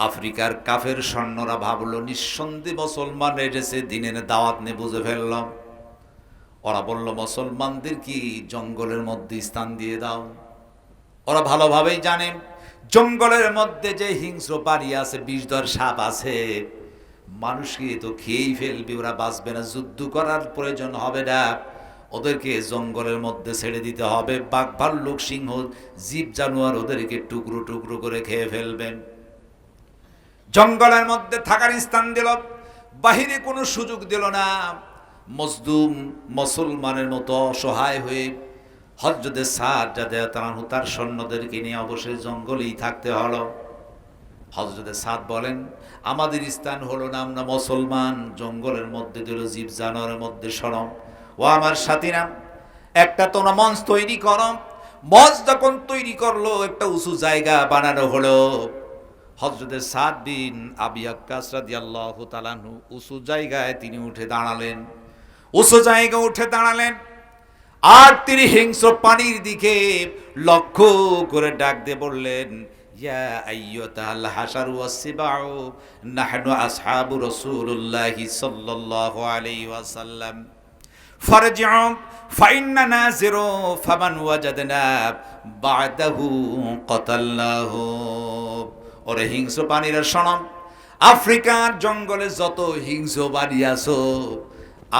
আফ্রিকার কাফের সৈন্যরা ভাবলো নিঃসন্দেহে মুসলমান এসেছে, দ্বীনের দাওয়াত নিয়ে বুঝে ফেলল। ওরা বলল, মুসলমানদের কি জঙ্গলের মধ্যে স্থান দিয়ে দাও। ওরা ভালোভাবেই জানে জঙ্গলের মধ্যে যে হিংস্র প্রাণী আছে, বিষধর সাপ আছে, মানুষকে তো খেয়েই ফেলবে, ওরা বাঁচবে না, যুদ্ধ করার প্রয়োজন হবে না, ওদেরকে জঙ্গলের মধ্যে ছেড়ে দিতে হবে, বাঘ ভাল্লুক সিংহ জীব জানোয়ার ওদেরকে টুকরো টুকরো করে খেয়ে ফেলবেন। জঙ্গলের মধ্যে থাকার স্থান দিল, বাহিরে কোনো সুযোগ দিল না। মজদুম মুসলমানের মতো অসহায় হয়ে হযরতে সাদ রাদিয়াল্লাহু আনহু তার সৈন্যদেরকে নিয়ে অবশ্যই জঙ্গলেই থাকতে হলো। হযরতে সাদ বলেন, আমাদের স্থান হলো না, আমরা মুসলমান, জঙ্গলের মধ্যে দিল জীব জানোয়ারের মধ্যে শরম। ও আমার সাথীরা, একটা তোমরা মঞ্চ তৈরি করো। মঞ্চ যখন তৈরি করলো, একটা উঁচু জায়গা বানানো হলো। হযরতে সাদ বিন আবি ওয়াক্কাস রাদিয়াল্লাহু তাআলা আনহু উঁচু জায়গায় তিনি উঠে দাঁড়ালেন। উঁচু জায়গায় উঠে দাঁড়ালেন আর তিনি হিংস্র পানির দিকে লক্ষ্য করে ডাক দিয়ে বললেন, ইয়া আইয়ুহাল হাশারু ওয়াসসিবাউ নাহনু আসহাবু রাসূলুল্লাহি সাল্লাল্লাহু আলাইহি ওয়াসাল্লাম ফারজিউ ফাইন্না নাযিরু ফামান ওয়াজাদনা বা'দাহু কাতালনাহু। ওরে হিংস্র পানির শোনো, আফ্রিকার জঙ্গলে যত হিংস্র বাড়ি আছো,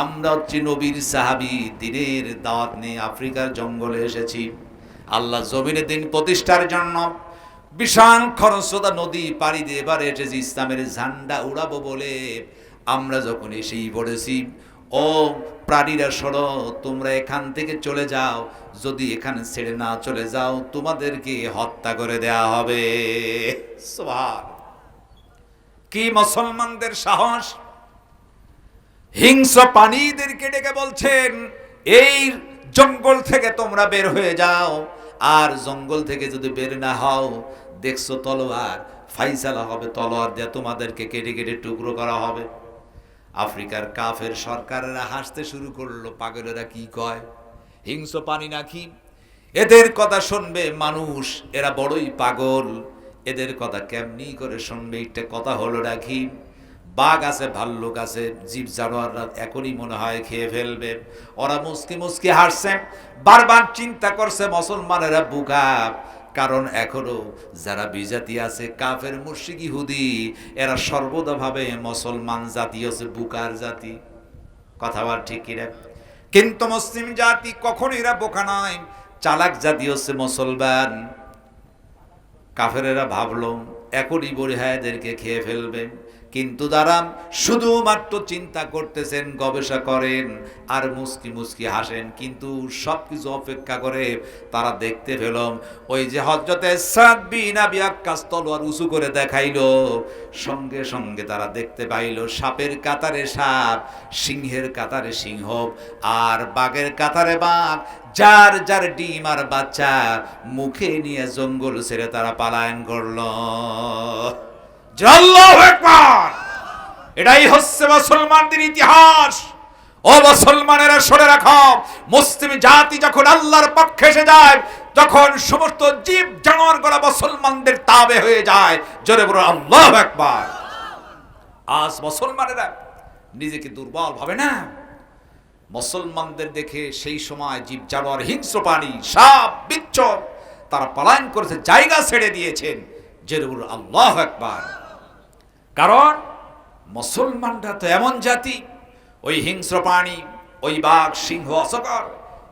আমরা হচ্ছি নবীর সাহাবী, দ্বীনের দাওয়াত নিয়ে আফ্রিকার জঙ্গলে এসেছি। আল্লাহ জমিনে দিন প্রতিষ্ঠার জন্য বিশাল খরস্রোতা নদী পাড়ি দিয়ে এবারে এসেছি ইসলামের ঝান্ডা উড়াবো বলে। আমরা যখন এসেই পড়েছি, ও প্রাণীরা সরো, তোমরা এখান থেকে চলে যাও, যদি এখানে ছেড়ে না চলে যাও তোমাদেরকে হত্যা করে দেয়া হবে। সুবহান। কি মুসলমানদের সাহস! হিংস্র প্রাণীদেরকে ডেকে বলছেন, এই জঙ্গল থেকে তোমরা বের হয়ে যাও, আর জঙ্গল থেকে যদি বের না হও, দেখছো তলোয়ার, ফাইসালা হবে, তলোয়ার দিয়ে তোমাদেরকে কেটে কেটে টুকরো করা হবে। আফ্রিকার কাফের সরকারেরা হাসতে শুরু করলো, পাগলেরা কি কয়, হিংস্র প্রাণী নাকি, এদের কথা শুনবে মানুষ, এরা বড়ই পাগল, এদের কথা কেমনি করে শুনবে, একটা কথা হলো নাকি। বাঘ আছে, ভাল্লুক আছে, জীব জানোয়াররা এখনই মনে হয় খেয়ে ফেলবে। ওরা মুসকি মুসকি হাসছে, বারবার চিন্তা করছে মুসলমানেরা বোকা, কারণ এখনো যারা বিজাতি আছে, কাফের মুশরিক ইহুদি, এরা সর্বদা ভাবে মুসলমান জাতি হচ্ছে বোকার জাতি। কথা বল ঠিক কিনা? কিন্তু মুসলিম জাতি কখনো এরা বোকা নয়, চালাক জাতি হচ্ছে মুসলমান। কাফেরেরা ভাবলো এখনই বরিহায়দেরকে খেয়ে ফেলবে, কিন্তু যারা শুধুমাত্র চিন্তা করতেছেন, গবেষণা করেন আর মুস্কি মুস্কি হাসেন, কিন্তু সবকিছু অপেক্ষা করে তারা দেখতে পেল, ওই যে হযরতে সাদ বিন আবি ওয়াক্কাস তলোয়ার উঁচু করে দেখাইলো, সঙ্গে সঙ্গে তারা দেখতে পাইল সাপের কাতারে সাপ, সিংহের কাতারে সিংহ, আর বাঘের কাতারে বাঘ, যার যার ডিম আর বাচ্চা মুখে নিয়ে জঙ্গল ছেড়ে তারা পালায়ন করল। আল্লাহু আকবার! এটাই হচ্ছে মুসলমানদের ইতিহাস। ও মুসলমানেরা শুনে রাখো, মুসলিম জাতি যখন আল্লাহর পক্ষে এসে যায়, যখন সমস্ত জীব জানোয়ারগুলো মুসলমানদের তাবে হয়ে যায়, জোরে বলো আল্লাহু আকবার। আজ মুসলমানেরা নিজেকে দুর্বল ভাবে না, মুসলমানদের দেখে সেই সময় জীব জানোয়ার, হিংস্র প্রাণী, সাপ বিচ্ছু তারা পলায়ন করেছে, জায়গা ছেড়ে দিয়েছেন, জোরে বলো আল্লাহু আকবার। কারণ মুসলমানরা তো এমন জাতি, ওই হিংস্র প্রাণী, ওই বাঘ, সিংহ, অজগর,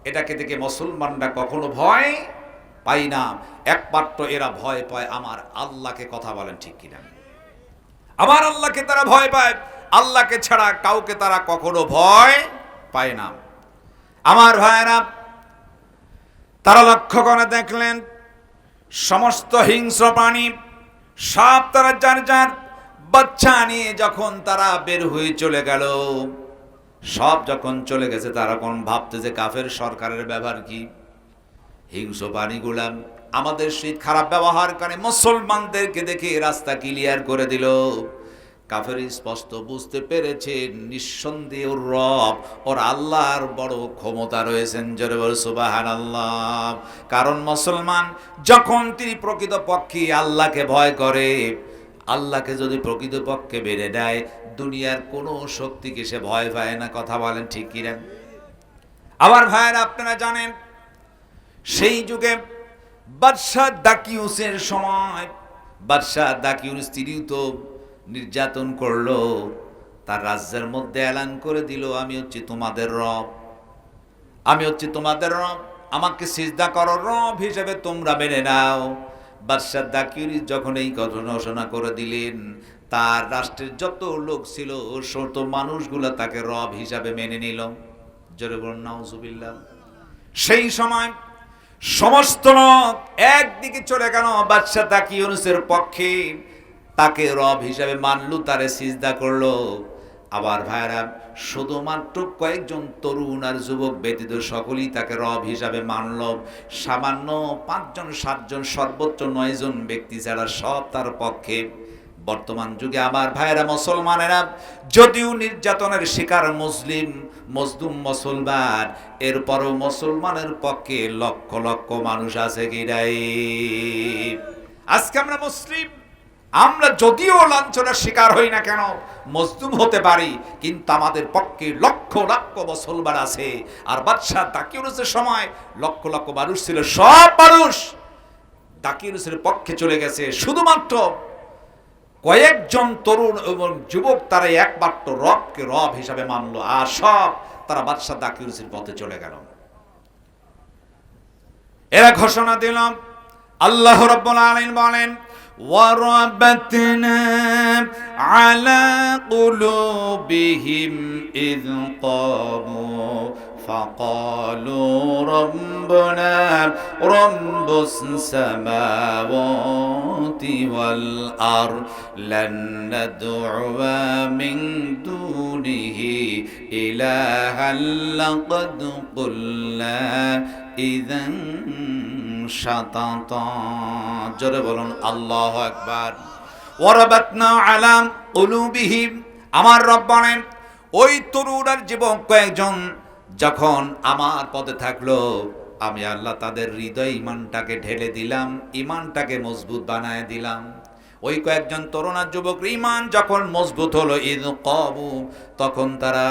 এটাকে দেখে মুসলমানরা কখনো ভয় পায় না। একমাত্র এরা ভয় পায় আমার আল্লাহকে। কথা বলেন ঠিক কিনা? আমার আল্লাহকে তারা ভয় পায়, আল্লাহকে ছাড়া কাউকে তারা কখনো ভয় পায় না। আমার ভাইয়েরা, তারা লক্ষ্য করে দেখলেন সমস্ত হিংস্র প্রাণী, সাপ, তারা যার যার বাচ্চা নিয়ে যখন তারা বের হয়ে চলে গেল, সব যখন চলে গেছে, তারা কোন ভাবতে যে কাফের সরকারের ব্যবহার কি, হিংস্র প্রাণীগুলা আমাদের সেই খারাপ ব্যবহার করে মুসলমানদেরকে দেখে রাস্তা ক্লিয়ার করে দিল। কাফের স্পষ্ট বুঝতে পেরেছেন নিঃসন্দেহ ওর রব, ওর আল্লাহর বড় ক্ষমতা রয়েছেন, জোরে বল সুবহানাল্লাহ। কারণ মুসলমান যখন তিনি প্রকৃত পক্ষে আল্লাহকে ভয় করে, আল্লাহকে যদি প্রকৃত পক্ষে বেড়ে দেয়, দুনিয়ার কোনো শক্তিকে সে ভয় পায় না। কথা বলেন ঠিক কিনা? আবার ভাইয়েরা, আপনারা জানেন সেই যুগে বাদশাহ দাকিউসের সময়, বাদশাহ দাকিউস তিনিও তো নির্যাতন করলো, তার রাজ্যের মধ্যে এলান করে দিল, আমি হচ্ছি তোমাদের রব, আমি হচ্ছি তোমাদের রব, আমাকে সিজদা করো, রব হিসেবে তোমরা মেনে নাও। বাদশাহ দাকিউস যখন এই ঘোষণা করে দিলেন, তার রাষ্ট্রের যত লোক ছিল, শত মানুষগুলো তাকে রব হিসাবে মেনে নিল। জোরে বলুন নাউজুবিল্লাহ। সেই সময় সমস্ত লোক একদিকে চলে গেল বাদশাহ দাকিউসের পক্ষে, তাকে রব হিসাবে মানলো, তারে সিজদা করলো। আবার ভাইরা, শুধুমাত্র কয়েকজন তরুণ আর যুবক ব্যতীত সকলেই তাকে রব হিসাবে মানল। সামান্য 5 জন 7 জন, সর্বোচ্চ 9 জন ব্যক্তি ছাড়া সব তার পক্ষে। বর্তমান যুগে আমার ভাইরা মুসলমানেরা যদিও নির্যাতনের শিকার মজলুম মুসলমান, এরপরও মুসলমানের পক্ষে লক্ষ লক্ষ মানুষ আছে কি নাই? আজকে আমরা মুসলিম, আমরা যদিও লাঞ্ছনার শিকার হই না কেন, মজলুম হতে পারি, কিন্তু আমাদের পক্ষে লক্ষ লক্ষ মুসলমান আছে। আর বাদশাহ দাকিউসের সময় লক্ষ লক্ষ মানুষ ছিল, সব মানুষ দাকিউসের পক্ষে চলে গেছে। শুধুমাত্র কয়েকজন তরুণ এবং যুবক তারা একমাত্র রবকে রব হিসাবে মানলো, আর সব তারা বাদশাহ দাকিউসের পথে চলে গেল। এরা ঘোষণা দিলাম, আল্লাহ রাব্বুল আলামিন বলেন, وَرَبَطْنَا عَلَى قُلُوبِهِمْ إِذْ قَامُوا فَقَالُوا رَبُّنَا رَبُّ السَّمَاوَاتِ وَالْأَرْضِ لَن نَّدْعُوَ مِن دُونِهِ إِلَٰهًا لَّقَدْ قُلْنَا إِذًا শাতাতা। জোরে বলুন আল্লাহু আকবার। ওয়ারাবাতনা আলা কুলুবিহিম, আমার রব বলেন ওই তরুণ আর যুবক কয়েকজন যখন আমার পথে থাকলো, আমি আল্লাহ তাদের হৃদয় ইমানটাকে ঢেলে দিলাম, ইমানটাকে মজবুত বানায় দিলাম। ওই কয়েকজন তরুণ আর যুবক ইমান যখন মজবুত হলো, ইদ কাবু, তখন তারা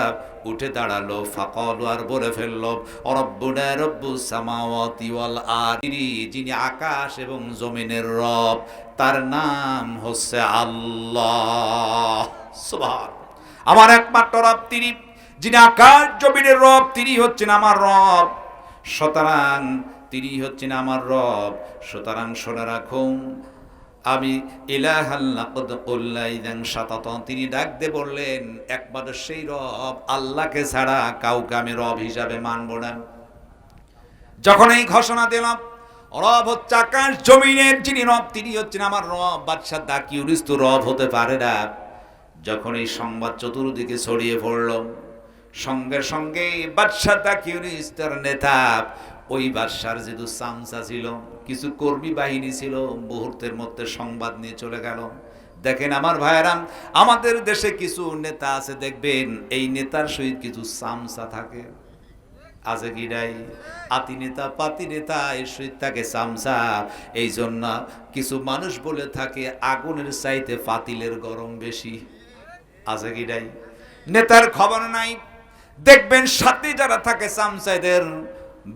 উঠে দাঁড়ালো, ফাকালু, আর বলে ফেললো, রব্বুনা রব্বুস সামাওয়াতি ওয়াল আরদি, যিনি আকাশ এবং জমিনের রব, তার নাম হচ্ছে আল্লাহ। সুবহান, আমার একমাত্র রব তিনি, যিনি আকাশ জমিনের রব, তিনি হচ্ছেন আমার রব। সুতরাং তিনি হচ্ছেন আমার রব। সুতরাং শুনে রাখুন, আমি ইলাহাল লাকাদ কুল্লা ইযান শাতাতা, তিনি ডাক দিয়ে বললেন একমাত্র সেই রব, আল্লাহকে ছাড়া কাউকে আমি রব হিসাবে মানব না। যখন এই ঘোষণা দিলাম, রব হচ্ছে আকাশ জমিনের যিনি রব, তিনি হচ্ছেন আমার রব, বাদশাহ দাকিউস তো রব হতে পারে না। যখন এই সংবাদ চতুর্দিকে ছড়িয়ে পড়ল, সঙ্গে সঙ্গে বাদশাহ দাকিউস তার নেতা, ওই বাদশার যেহেতু চামচা ছিল, কিছু কর্মী বাহিনী ছিল, মুহূর্তের মধ্যে সংবাদ নিয়ে চলে গেল দেখেন আমার ভাইয়েরা, আমাদের দেশে কিছু নেতা আছে, দেখবেন এই নেতার সহিত কিছু সামসা থাকে, আছে কি নাই? আতি নেতা পাতি নেতা এর সহিত থাকে সামসা। এই জন্য কিছু মানুষ বলে থাকে আগুনের চাইতে পাতিলের গরম বেশি, আছে কি নাই? নেতার খবর নাই, দেখবেন সাথে যারা থাকে সামসাইদের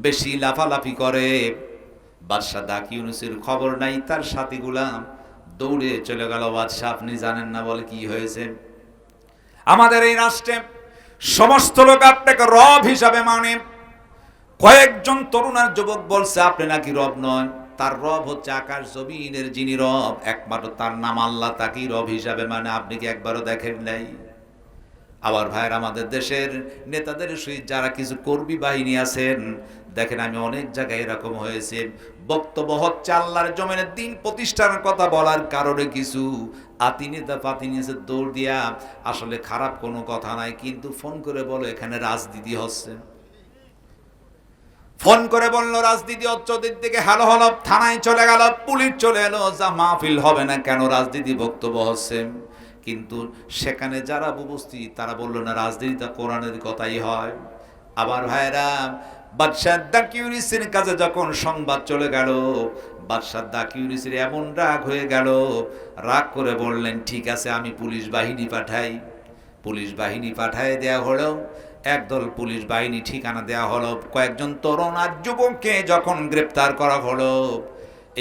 বেশি লাফালাফি করে। বাদশাহ দাকি ইউনূসের খবর নাই, তার সাথীগুলা দৌড়ে চলে গেল। বাদশাহ আপনি জানেন না, বলে কি হয়েছে? আমাদের এই রাষ্ট্রে সমস্ত লোক আপনাকে রব হিসাবে মানে। কয়েকজন তরুণ আর যুবক বলছে আপনি নাকি রব নন, তার রব হচ্ছে আকাশ জমিনের যিনি রব, একমাত্র তার নাম আল্লাহ, তাকেই রব হিসাবে মানে। আপনি কি একবারও দেখেন নাই? আবার ভাইয়ের, আমাদের দেশের নেতাদের সহিত যারা কিছু কর্মী বাহিনী আছেন, দেখেন আমি অনেক জায়গায় এরকম হয়েছে, বক্তব্য হচ্ছে আল্লাহর জমিনের দিন প্রতিষ্ঠানের কথা বলার কারণে কিছু আতি নেতা পাতি নিয়েছে দৌড় দিয়া। আসলে খারাপ কোনো কথা নাই, কিন্তু ফোন করে বলো এখানে রাজনীতি হচ্ছে। ফোন করে বললো রাজনীতি হচ্ছে, ওদের দিকে হ্যালো হলো, থানায় চলে গেল, পুলিশ চলে এলো, যা মাহফিল হবে না কেন, রাজনীতি বক্তব্য হচ্ছে। কিন্তু সেখানে যারা উপস্থিত তারা বললো না, রাজনীতিটা কোরআনের কথাই হয়। আবার ভাইরা, বাদশাহ দাকি ইউনূসের কাছে যখন সংবাদ চলে গেল, বাদশাহ দাকি ইউনূসের এমন রাগ হয়ে গেল, রাগ করে বললেন ঠিক আছে আমি পুলিশ বাহিনী পাঠাই। পুলিশ বাহিনী পাঠায় দেয়া হলো, একদল পুলিশ বাহিনী ঠিকানা দেয়া হলো। কয়েকজন তরুণ আর যুবককে যখন গ্রেপ্তার করা হলো,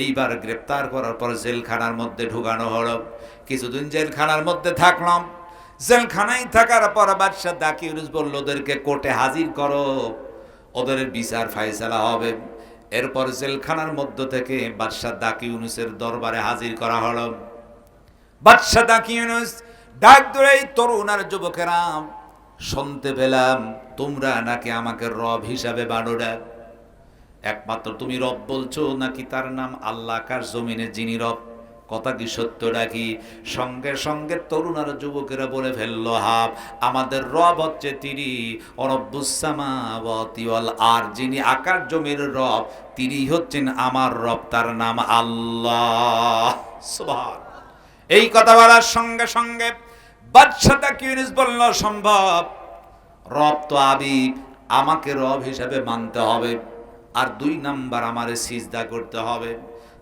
এইবার গ্রেপ্তার করার পর জেলখানার মধ্যে ঢুকানো হলো। কিছুদিন জেলখানার মধ্যে থাকলাম। জেলখানায় থাকার পর বাদশাহ দাকি ইউনূস বলল ওদেরকে কোর্টে হাজির করো, ওদের বিচার ফায়সালা হবে। এরপর জেলখানার মধ্য থেকে বাদশাহ দাকি ইউনূসের দরবারে হাজির করা হলো। বাদশাহ দাকি ইউনূস ডাক ধরে, এই তরুণ আর যুবকেরা শুনতে পেলাম তোমরা নাকি আমাকে রব হিসাবে বানো না। একমাত্র তুমি রব বলছো, নাকি তার নাম আল্লাহ আকাশ জমিনে যিনি রব? কথা কি সত্য নাকি? সঙ্গে সঙ্গে তরুণ আর যুবকেরা বলে ফেললো হাব, আমাদের রব হচ্ছে তিনি রব্বুস সামাওয়াতি ওয়াল আরদ, যিনি আকাশ জমির রব তিনি হচ্ছেন আমার রব, তার নাম আল্লাহ। সুবহান। এই কথা বলার সঙ্গে সঙ্গে বাদশাহ দাকি ইউনূস বলল সম্ভব, রব তো আমি, আমাকে রব হিসাবে মানতে হবে, আর 2 নাম্বার আমারে সিজদা করতে হবে।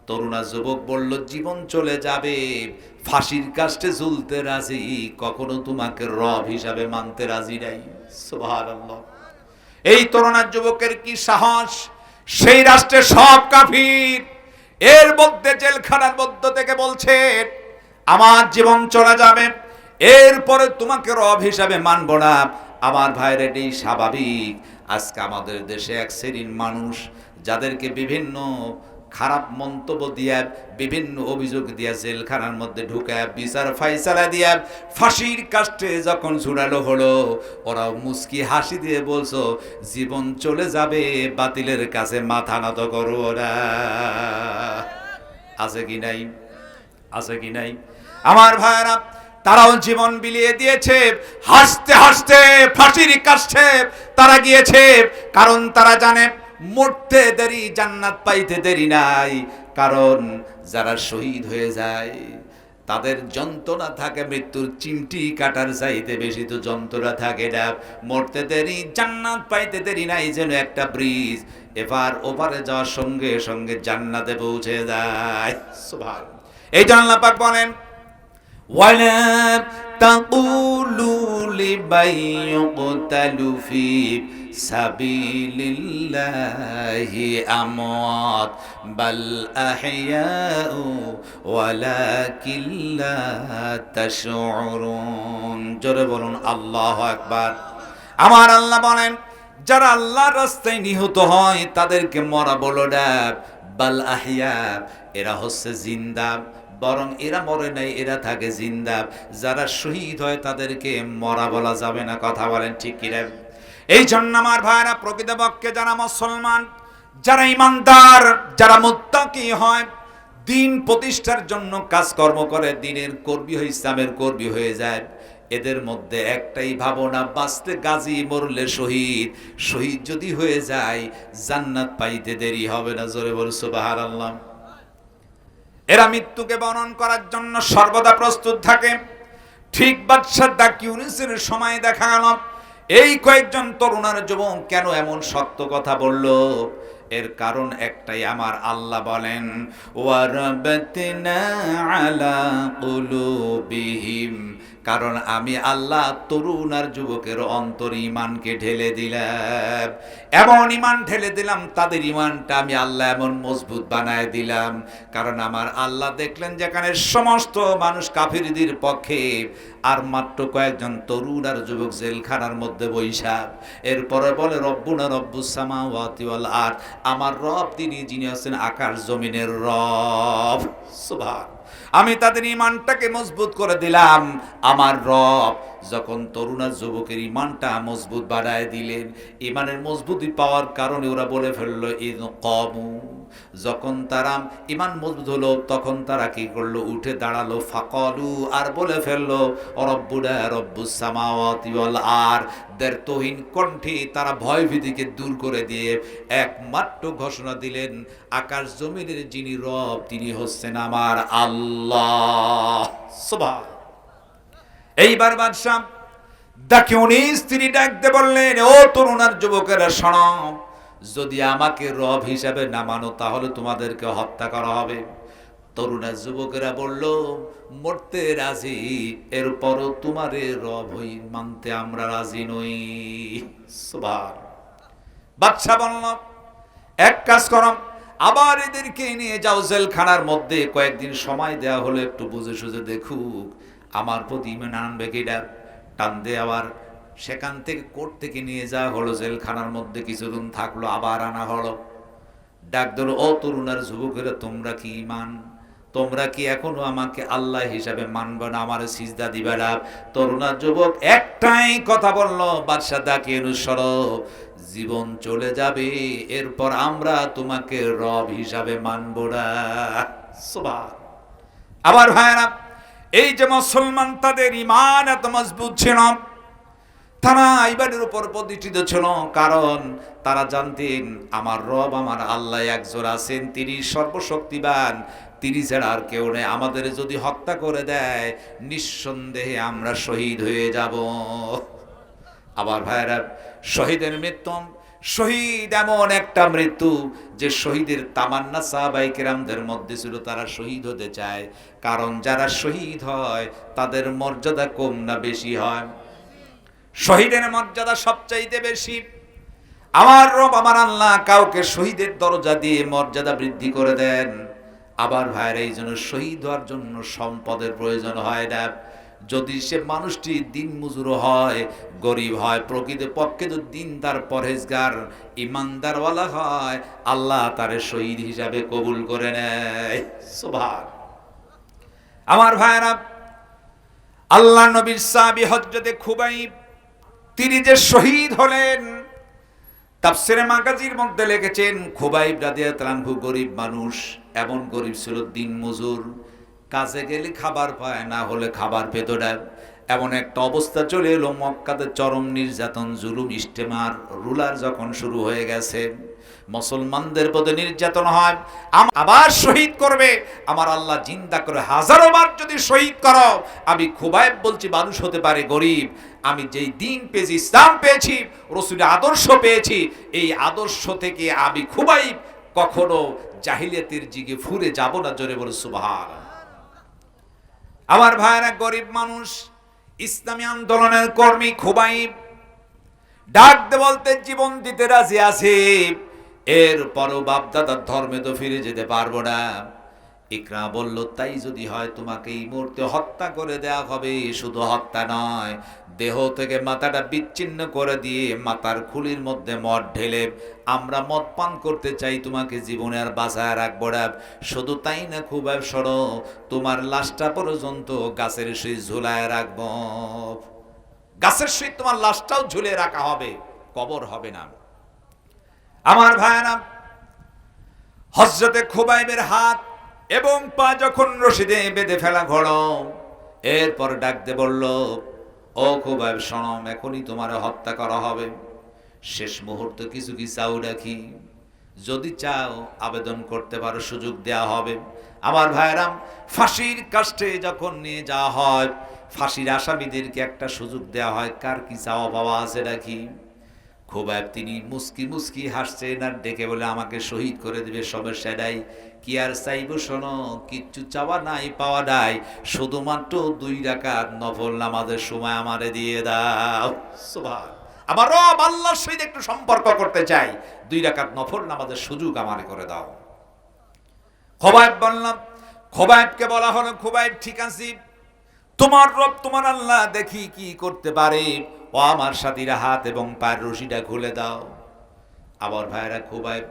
তরুণা যুবক বলল জীবন চলে যাবে, ফাঁসির কাস্টে ঝুলতে রাজি, কখনো তোমাকে রব হিসাবে মানতে রাজি নাই। সুবহানাল্লাহ। এই তরুণা যুবকের কি সাহস! সেই রাষ্ট্রে সব কাফির, এর মধ্যে জেলখানার মধ্য থেকে বলছে আমার জীবন চলে যাবে, এরপরে তোমাকে রব হিসাবে মানব না। আমার ভাইয়ের এটাই স্বাভাবিক। আজকে আমাদের দেশে এক শ্রেণীর মানুষ যাদেরকে বিভিন্ন খারাপ মন্তব্য দিয়া, বিভিন্ন অভিযোগ দিয়া জেলখানার মধ্যে ঢুকায় বিচার ফাইসালা দিয়া ফাঁসির কাস্টে যখন ঝুড়ালো হলো, ওরা মুস্কি হাসি দিয়ে বলছো জীবন চলে যাবে, বাতিলের কাছে মাথা নত করো। ওরা আছে কি নাই? আছে কি নাই? আমার ভাইয়েরা, তারাও জীবন বিলিয়ে দিয়েছে, হাসতে হাসতে ফাঁসির কাছে তারা গিয়েছে, কারণ তারা জানে মরতে দেরি, জান্নাত পাইতে দেরি নাই। কারণ যারা শহীদ হয়ে যায় তাদের যন্ত্রণা থাকে মৃত্যুর চিমটি কাটার চাইতে বেশি, তো যন্ত্রণা থাকে না। মরতে দেরি, জান্নাত পাইতে দেরি নাই, যেন একটা ব্রিজ এবার ওপারে যাওয়ার সঙ্গে সঙ্গে জান্নাতে পৌঁছে যায়। সুবহানাল্লাহ। এই জন্য আল্লাহ পাক বলেন ওয়ালা তাকুলু লিমান ইউকতালু ফি সাবিলিল্লাহি আমওয়াত বাল আহইয়াউ ওয়ালাকিন লা তাশউরুন। জোরে বলুন আল্লাহু আকবার। আমার আল্লাহ বলেন যারা আল্লাহর রাস্তায় নিহত হয় তাদেরকে মরা বলো না, বাল আহইয়া, এরা হচ্ছে জিন্দা, বরং এরা মরে নাই, এরা থাকে জিন্দা। যারা শহীদ হয় তাদেরকে মরা বলা যাবে না। কথা বলেন ঠিক কি রে? এই জন্য আমার ভাইরা, প্রকৃতপক্ষে যারা মুসলমান, যারা ইমানদার, যারা মুত্তাকি হয়, দিন প্রতিষ্ঠার জন্য কাজকর্ম করে, দিনের কর্মী হয়ে, ইসলামের কর্মী হয়ে যায়, এদের মধ্যে একটাই ভাবনা, বাঁচতে গাজী, মরলে শহীদ। শহীদ যদি হয়ে যায় জান্নাত পাইতে দেরি হবে না। জোরে বল সুবহানাল্লাহ। এরা মৃত্যুকে বরণ করার জন্য সর্বদা প্রস্তুত থাকে। ঠিক বাদশাহ দাকিউনিসের সময় দেখা গেল এই কয়েকজন তরুণার যুবক কেন এমন সত্য কথা বলল, এর কারণ একটাই, আমার আল্লাহ বলেন ওয়ারাবাতনা আলা কুলুবিহিম, কারণ আমি আল্লাহ তরুণ আর যুবকের অন্তর ঈমানকে ঢেলে দিলাম, এমন ঈমান ঢেলে দিলাম তাদের ঈমানটা আমি আল্লাহ এমন মজবুত বানায় দিলাম। কারণ আমার আল্লাহ দেখলেন যেখানে সমস্ত মানুষ কাফিরদের পক্ষে, আর মাত্র কয়েকজন তরুণ আর যুবক জেলখানার মধ্যে বৈশা। এরপরে বলে রব্বুনা রব্বুস সামাওয়াতি ওয়াল আরদ, আমার রব যিনি আছেন আকাশ জমিনের রব। সুবহান, আমি তাদের ঈমানটাকে মজবুত করে দিলাম। আমার রব যখন তরুণ আর যুবকের ঈমানটা মজবুত বাড়ায় দিলেন, ঈমানের মজবুতি পাওয়ার কারণে ওরা বলে ফেললো ইন কমু, যখন তারা ঈমান মজবুত হলো তখন তারা কি করলো, উঠে দাঁড়ালো, ফাকালু, আর বলে ফেললো রব্বুনা রব্বুস সামাওয়াতি ওয়াল আরদ, দের তহিন কণ্ঠে তারা ভয় ভীতিকে দূর করে দিয়ে একমাত্র ঘোষণা দিলেন আকাশ জমিনের যিনি রব তিনি হচ্ছেন আমার আল্লাহ। সুবহান। এইবার বাদশা দাকিউনিস তিনি ডাকতে বললেন, ও তরুণ আর যুবকেরা শোনো, যদি আমাকে রব হিসাবে না মানো তাহলে তোমাদেরকে হত্যা করা হবে। তরুণ আর যুবকেরা বলল মরতে রাজি, এরপরও তোমারে রব হই মানতে আমরা রাজি নই। সুবহান। বাদশা বলল এক কাজ করো, আবার এদেরকে নিয়ে যাও জেলখানার মধ্যে, কয়েকদিন সময় দেওয়া হলো, একটু বুঝে সুঝে দেখুক আমার প্রতি ঈমান আনবে কিনা। টান দিয়ে আবার সেখান থেকে কোর্ট থেকে নিয়ে যাওয়া হলো, জেলখানার মধ্যে কিছুদিন থাকলো, আবার আনা হলো। ডাক দিল, ও তরুণ আর যুবকেরা তোমরা কি ঈমান, তোমরা কি এখনো আমাকে আল্লাহ হিসাবে মানবে না, আমার সিজদা দিবে না? তরুণ আর যুবক একটাই কথা বলল, বাদশা দাকিউনিস সরো, জীবন চলে যাবে, এরপর আমরা তোমাকে রব হিসাবে মানব না। সুবহান। আবার ভাইরা, এই যে মুসলমান তাদের ঈমান এত মজবুত ছিল, তারা ইবাদের উপর প্রতিষ্ঠিত ছিল, কারণ তারা জানতেন আমার রব আমার আল্লাহ একজন আছেন, তিনি সর্বশক্তিমান, তিনি ছাড়া আর কেউ নেই। আমাদের যদি হত্যা করে দেয় নিঃসন্দেহে আমরা শহীদ হয়ে যাব। আবার ভাইরা, শহীদের মৃত্যু, শহীদ এমন একটা মৃত্যু যে শহীদের তামান্না সাহাবায়ে কেরামদের মধ্যে ছিল, তারা শহীদ হতে চায়। কারণ যারা শহীদ হয় তাদের মর্যাদা কম না বেশি হয়? শহীদের মর্যাদা সবচাইতে বেশি। আমার রব আমার আল্লাহ কাউকে শহীদের দরজা দিয়ে মর্যাদা বৃদ্ধি করে দেন। আবার ভাইরা, এই জন্য শহীদ হওয়ার জন্য সম্পদের প্রয়োজন হয় না। যদি সে মানুষটি দিন মজুর হয়, গরিব হয়, প্রকৃত পক্ষে যদি দিনদার, পরহেজগার, ইমানদারওয়ালা হয়, আল্লাহ তারে শহীদ হিসাবে কবুল করে নেয়। সুবহান। আমার ভাইরা, আল্লাহ নবীর সাহাবী হযরতে খুবাইব তিনি যে শহীদ হলেন, তাফসিরে মাগাজির মধ্যে লিখেছেন খুবাইব রাদিয়াল্লাহু আনহু গরিব মানুষ, এমন গরিব ছিল দিন মজুর, কাজে গেলে খাবার পায় না, হলে খাবার পেত না। এমন একটা অবস্থা চলে এলো, মক্কাতে চরম নির্যাতন, জুলুম, ইস্তেমার, রুলার যখন শুরু হয়ে গেছে, মুসলমানদের প্রতি নির্যাতন হয়। আবার শহীদ করবে, আমার আল্লাহ জিন্দা করে হাজারো বার যদি শহীদ করো, আমি খুবাইব বলছি মানুষ হতে পারে গরিব, আমি যেই দিন পেয়েছি, ইসলাম পেয়েছি, রাসূলের আদর্শ পেয়েছি, এই আদর্শ থেকে আমি খুবাইব কখনো জাহিলিয়াতের দিকে ফুরে যাব না। জোরে বলে সুবহান। আমার ভাইরা, গরিব মানুষ, ইসলামী আন্দোলনের কর্মী খুবাইব ডাক দে বলতে জীবন দিতে রাজি আছে, এরপরও বাপদাদার ধর্মে তো ফিরে যেতে পারবো না। ইকরা বলল, তাই যদি হয় তোমাকে এই মুহূর্তে হত্যা করে দেয়া হবে। শুধু হত্যা নয়, দেহ থেকে মাথাটা বিচ্ছিন্ন করে দিয়ে মাথার খুলির মধ্যে মদ ঢেলে আমরা মদ পান করতে চাই, তোমাকে জীবনে আর বাঁচায় রাখবো না। শুধু তাই না, খুব সরো, তোমার লাশটা পর্যন্ত গাছের সহিত ঝুলায় রাখবো, গাছের সহিত তোমার লাশটাও ঝুলে রাখা হবে, কবর হবে না। আমার ভাইরা, হযরতে খুবাইবের হাত এবং পা যখন রশিদে বেঁধে ফেলা হলো, এরপর ডাকতে বলল, ও খুবাইব শোনো, এখনই তোমার হত্যা করা হবে, শেষ মুহূর্তে কিছু কি চাও রাখি, যদি চাও আবেদন করতে পারো, সুযোগ দেয়া হবে। আমার ভাইরাম, ফাঁসির কাস্টে যখন নিয়ে যাওয়া হয়, ফাঁসির আসামিদেরকে একটা সুযোগ দেওয়া হয়, কার কি চাওয়া পাওয়া আছে নাকি। খোবাইব তিনি মুস্কি মুস্কি হাসছেন আর ডেকে বলে, আমাকে শহীদ করে দিবে, সমস্যা নাই, কি আর চাইব শোনো, কিচ্ছু চাওয়া নাই পাওয়া নাই, শুধুমাত্র 2 রাকাত নফল নামাজের সময় আমারে দিয়ে দাও। সুবহান, আমার রব আল্লাহর সহিত একটু সম্পর্ক করতে চাই, 2 রাকাত নফল নামাজের সুযোগ আমারে করে দাও। খোবাইব বললাম, খোবাইবকে বলা হলো, খোবাইব ঠিক আছে, তোমার রব তোমার আল্লাহ দেখি কি করতে পারে, ও আমার সাথীরা হাত এবং পায়ের রশিটা খুলে দাও। আবার ভাইরা, খোবাইব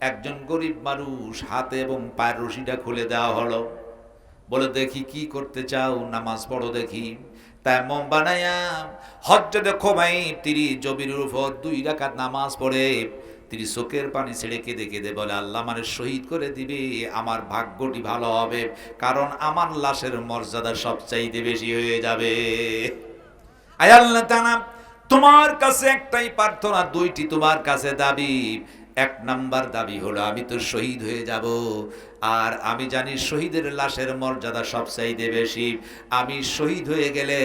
একজন গরিব মানুষ, হাতে এবং পায়ের রশিটা খুলে দেওয়া হলো। বলে, দেখি কি করতে চাও, নামাজ পড়ো দেখি। তাই মম বানায়া হযরত খোবাইব তিনি জমির উপর 2 রাকাত নামাজ পড়ে তিনি চোখের পানি ছেড়ে কেঁদে কেঁদে বলে, আল্লাহ আমারে শহীদ করে দিবে, আমার ভাগ্যটি ভালো হবে, কারণ আমার লাশের মর্যাদা সবচাইতে বেশি হয়ে যাবে। আয় আল্লাহ তাআলা, তোমার কাছে একটাই প্রার্থনা, 2টি তোমার কাছে দাবি। 1 নাম্বার দাবি হলো, আমি তো শহীদ হয়ে যাব, আর আমি জানি শহীদের লাশের মর্যাদা সবচাইতে বেশি। আমি শহীদ হয়ে গেলে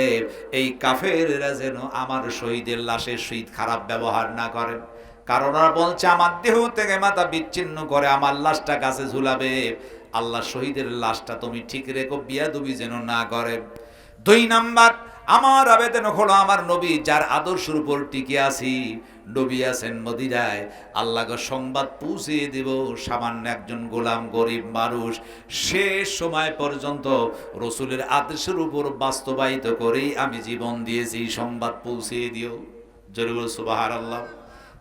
এই কাফেররা যেন আমার শহীদের লাশের সহিত খারাপ ব্যবহার না করেন, কারণ ওরা বলছে আমার দেহ থেকে মাথা বিচ্ছিন্ন করে আমার লাশটা গাছে ঝুলাবে। আল্লাহ, শহীদের লাশটা তুমি ঠিক রেখো, বিয়াদবি যেন না করে। 2 নাম্বার আমার আবেদন হলো, আমার নবী যার আদর্শের উপর টিকে আছি, নবী আছেন মদিনায়, আল্লাহকে সংবাদ পৌঁছে দেব, সামান্য একজন গোলাম গরিব মানুষ, শেষ সময় পর্যন্ত রসুলের আদেশের উপর বাস্তবায়িত করেই আমি জীবন দিয়েছি, সংবাদ পৌঁছে দিও। জোরে বল সুবহানাল্লাহ।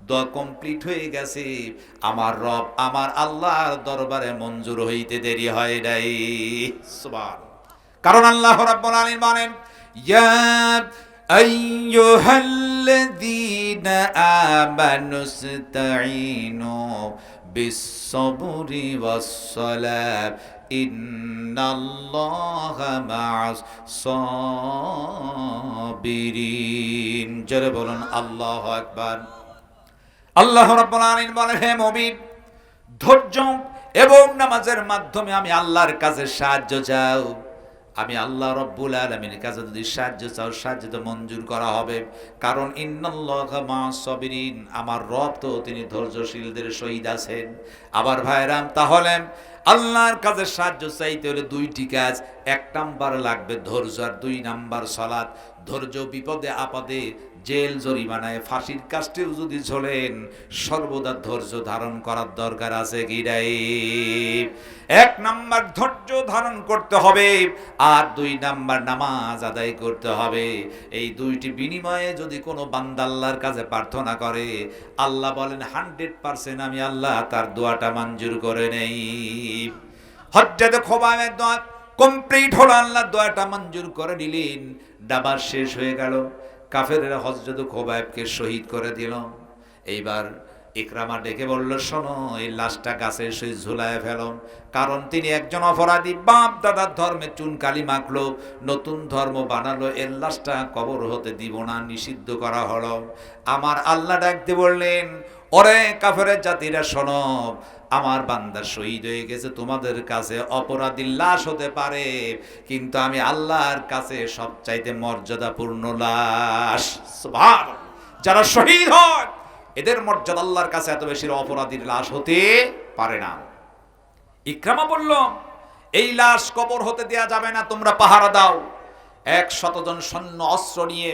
দোয়া কমপ্লিট হয়ে গেছে, আমার রব আমার আল্লাহর দরবারে মঞ্জুর হইতে দেরি হয় নাই। সুবহান, কারণ আল্লাহ রাব্বুল আলামিন বলেন, ইয়া আইয়ুহাল্লাযীনা আমানুস্তাঈনু বিস-সাবরি ওয়াস-সালাত ইন্নাল্লাহা মা'আস সাবিরিন। জোরে বলুন আল্লাহু আকবার। আল্লাহ রাব্বুল আলামিন বলেন, হে মুমিন, ধৈর্য এবং নামাজের মাধ্যমে আমি আল্লাহর কাছে সাহায্য চাও। আমি আল্লাহ রাব্বুল আলামিনের কাছে যদি সাহায্য চাও, সাহায্য তো মঞ্জুর করা হবে, কারণ ইন্নাল্লাহা মা'আস সাবিরিন, আমার রব তো তিনি ধৈর্যশীলদের সহিত আছেন। আবার ভাইরাম, তাহলে আল্লাহর কাছে সাহায্য চাইতে হলে 2টি কাজ। 1 নাম্বার লাগবে ধৈর্য, আর 2 নাম্বার সালাত। ধৈর্য বিপদে আপদে, জেল জরিমানায়, ফাঁসির কাস্টেও যদি ঝোলেন, সর্বদা ধৈর্য ধারণ করার দরকার আছে কি নাই? 1 নাম্বার ধৈর্য ধারণ করতে হবে, আর 2 নাম্বার নামাজ আদায় করতে হবে। এই 2টি বিনিময়ে যদি কোনো বান্দা আল্লাহর কাছে প্রার্থনা করে, আল্লাহ বলেন 100% আমি আল্লাহ তার দোয়াটা মঞ্জুর করে নেই। হযরত খোবাইবের দোয়া কমপ্লিট হলো, আল্লাহ দোয়াটা মঞ্জুর করে নিলেন। দাবার শেষ হয়ে গেল, কাফেররা হযরত খোবাইবকে শহীদ করে দিল। এইবার ইকরামা ডেকে বলল, শোনো, এই লাশটা গাছের সহিত ঝুলায় ফেলো, কারণ তিনি একজন অপরাধী, বাপ দাদার ধর্মে চুনকালি মাখলো, নতুন ধর্ম বানালো, এর লাশটা কবর হতে দিব না, নিষিদ্ধ করা হলো। আমার আল্লাহ ডাকতে বললেন, ওরে কাফেরের জাতিরা শোনো, আমার বান্দা শহীদ হয়ে গেছে, তোমাদের কাছে অপরাধীর লাশ হতে পারে, কিন্তু আমি আল্লাহর কাছে সবচাইতে মর্যাদাপূর্ণ লাশ। সুবহানাল্লাহ, যারা শহীদ হয় এদের মর্যাদা আল্লাহর কাছে এত বেশি অপরাধীর লাশ হতে পারে না। ইকরামা বলল, এই লাশ কবর হতে দেয়া যাবে না, তোমরা পাহারা দাও। 100 জন সৈন্য অস্ত্র নিয়ে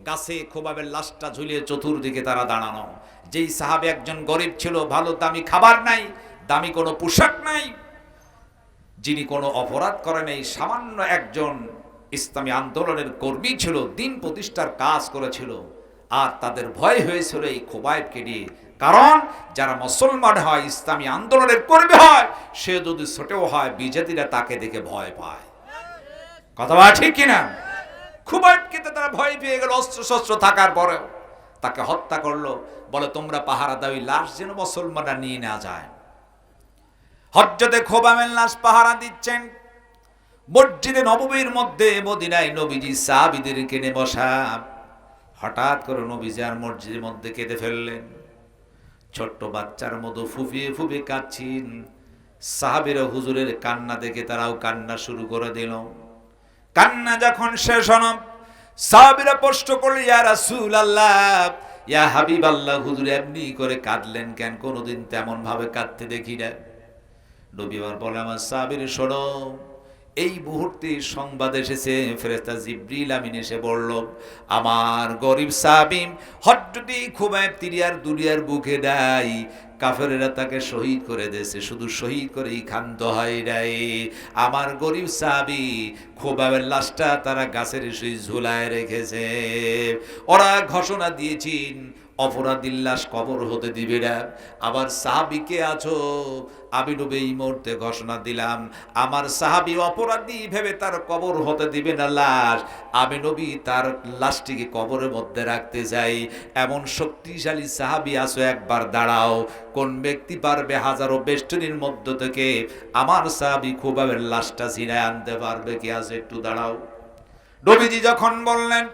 গাছে খোবাইবের লাশটা ঝুলিয়ে চতুর্দিকে তারা দাঁড়ানো। যেই সাহাবী একজন গরিব ছিল, ভালো দামি খাবার নাই, দামি কোনো পোশাক নাই, যিনি কোনো অপরাধ করে নাই, সামান্য একজন ইসলামী আন্দোলনের কর্মী ছিল, দিন প্রতিষ্ঠার কাজ করেছিল, আর তাদের ভয় হয়েছিল এই খোবাইবকে নিয়ে, কারণ যারা মুসলমান হয়, ইসলামী আন্দোলনের কর্মী হয়, সে যদি ছোটও হয়, বিজেপিরা তাকে দেখে ভয় পায়। কথা বলা ঠিক কিনা? খোবাইবকে তো তারা ভয় পেয়ে গেল, অস্ত্র শস্ত্র থাকার পরেও তাকে হত্যা করলো। বলে, তোমরা পাহারা দাও, লাশ যেন মুসলমানরা নিয়ে না যায়। হযরতে খোবাইবের লাশ পাহারা দিচ্ছেন মসজিদে নববীর মধ্যে, মদিনায় নবীজি সাহাবীদেরকে নিয়ে বসা। হঠাৎ করে নবীজি আর মসজিদের মধ্যে কেঁদে ফেললেন। ছোট্ট বাচ্চার মতো ফুফিয়ে ফুফিয়ে কাঁদছেন। সাহাবীরা হুজুরের কান্না দেখে তারাও কান্না শুরু করে দিল। কান্না যখন শেষ হল, সাহাবীরা প্রশ্ন করল, ইয়া রাসূলুল্লাহ, ইয়া হাবিবাল্লাহ, হুজুর এমনি করে কাঁদলেন কেন? কোনোদিন তেমন ভাবে কাঁদতে দেখি না। নবী আবার বলে, আমার সাহাবীরা শোনো, এই মুহূর্তে সংবাদ এসেছে, ফেরেশতা জিবরিল আমিন এসে বলল, আমার গরিব সাহাবী হযরত খুবাইব তিরিয়ার দুনিয়ার বুকে নাই, কাফেরেরা তাকে শহীদ করে দিয়েছে, শুধু শহীদ করেই ক্ষান্ত হয় নাই। আমার গরিব সাহাবী খুবাইবের লাশটা তারা গাছের সেই ঝুলায় রেখেছে। ওরা ঘোষণা দিয়েছেন অপরাধীর লাশ কবর হতে দিবে না। আবার সাহাবীকে আছো, আমি নবী এই মুহূর্তে ঘোষণা দিলাম, আমার সাহাবী অপরাধী ভেবে তার কবর হতে দিবে না লাশ, আমি নবী তার লাশটিকে কবরের মধ্যে রাখতে চাই। এমন শক্তিশালী সাহাবী আছো, একবার দাঁড়াও, কোন ব্যক্তি পারবে হাজারো বেষ্টনীর মধ্য থেকে আমার সাহাবী খুবাইবের লাশটা ছিনায় আনতে পারবে? কি আছে? একটু দাঁড়াও। নবীজি যখন বললেন,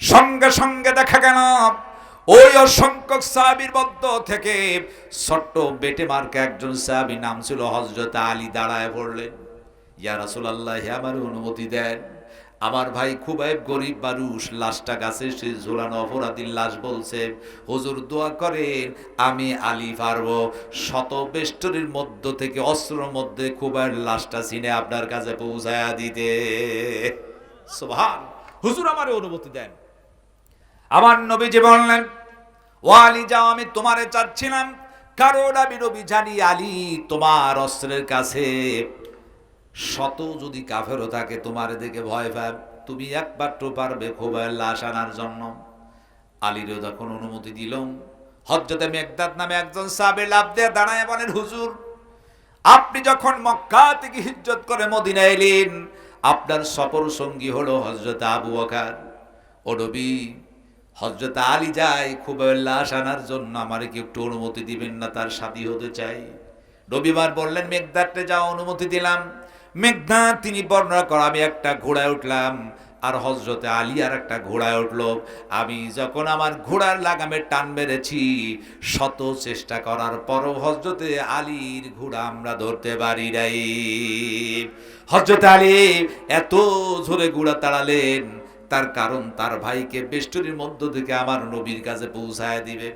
সঙ্গে সঙ্গে দেখা গেল ওই অসংখ্য সাহাবীর মধ্য থেকে ছোট্ট বেটে মার্কা একজন সাহাবী, নাম ছিল হযরত আলী, দাঁড়ায় পড়লেন। ইয়া রাসূলুল্লাহ, আমার অনুমতি দেন, আমার ভাই খুবাইব গরিব মানুষ, লাশটা গাছে সে ঝোলানো, অপরাধীর লাশ বলছে, হুজুর দোয়া করেন আমি আলী পারবো শত বেষ্টনীর মধ্য থেকে অস্ত্রের মধ্যে খুবাইবের লাশটা ছিনে আপনার কাছে পৌঁছায়া দিতে। সুবহান, হুজুর আমার অনুমতি দেন। আমার নবীজি বললেন, ও আলী যাও, আমি তোমারে চাচ্ছিলাম, কারণ আমি নবী জানি আলী তোমার অস্ত্রের কাছে শত যদি কাফেরও থাকে তোমার দেখে ভয় পায়, তুমি একমাত্র পারবে খুবাইবের লাশ আনার জন্য। আলীরও যখন অনুমতি দিল, হযরত মেকদাদ নামে একজন সাহাবী লাফ দিয়ে দাঁড়ায় বলেন, হুজুর আপনি যখন মক্কা থেকে হিজরত করে মদিনা এলেন, আপনার সফর সঙ্গী হলো হযরত আবু বকর। ও নবী, হযরত আলী যায় খুবাইবের লাশ আনার জন্য, আমারে কি একটু অনুমতি দিবেন না? তার সাথী হতে চাই। নবীবার বললেন, মেকদাদকে যাও, অনুমতি দিলাম। মেঘনাদ তিনি বর্ণনা করা, আমি একটা ঘোড়ায় উঠলাম আর হযরত আলী আর একটা ঘোড়ায় উঠলো। আমি যখন আমার ঘোড়ার লাগামে টান মেরেছি, শত চেষ্টা করার পরও হযরত আলীর ঘোড়া আমরা ধরতে পারি নাই। হযরত আলী এত জোরে ঘোড়া তাড়ালেন, তার কারণ তার ভাইকে বেষ্টনীর মধ্য থেকে আমার নবীর কাছে পৌঁছায় দিবে।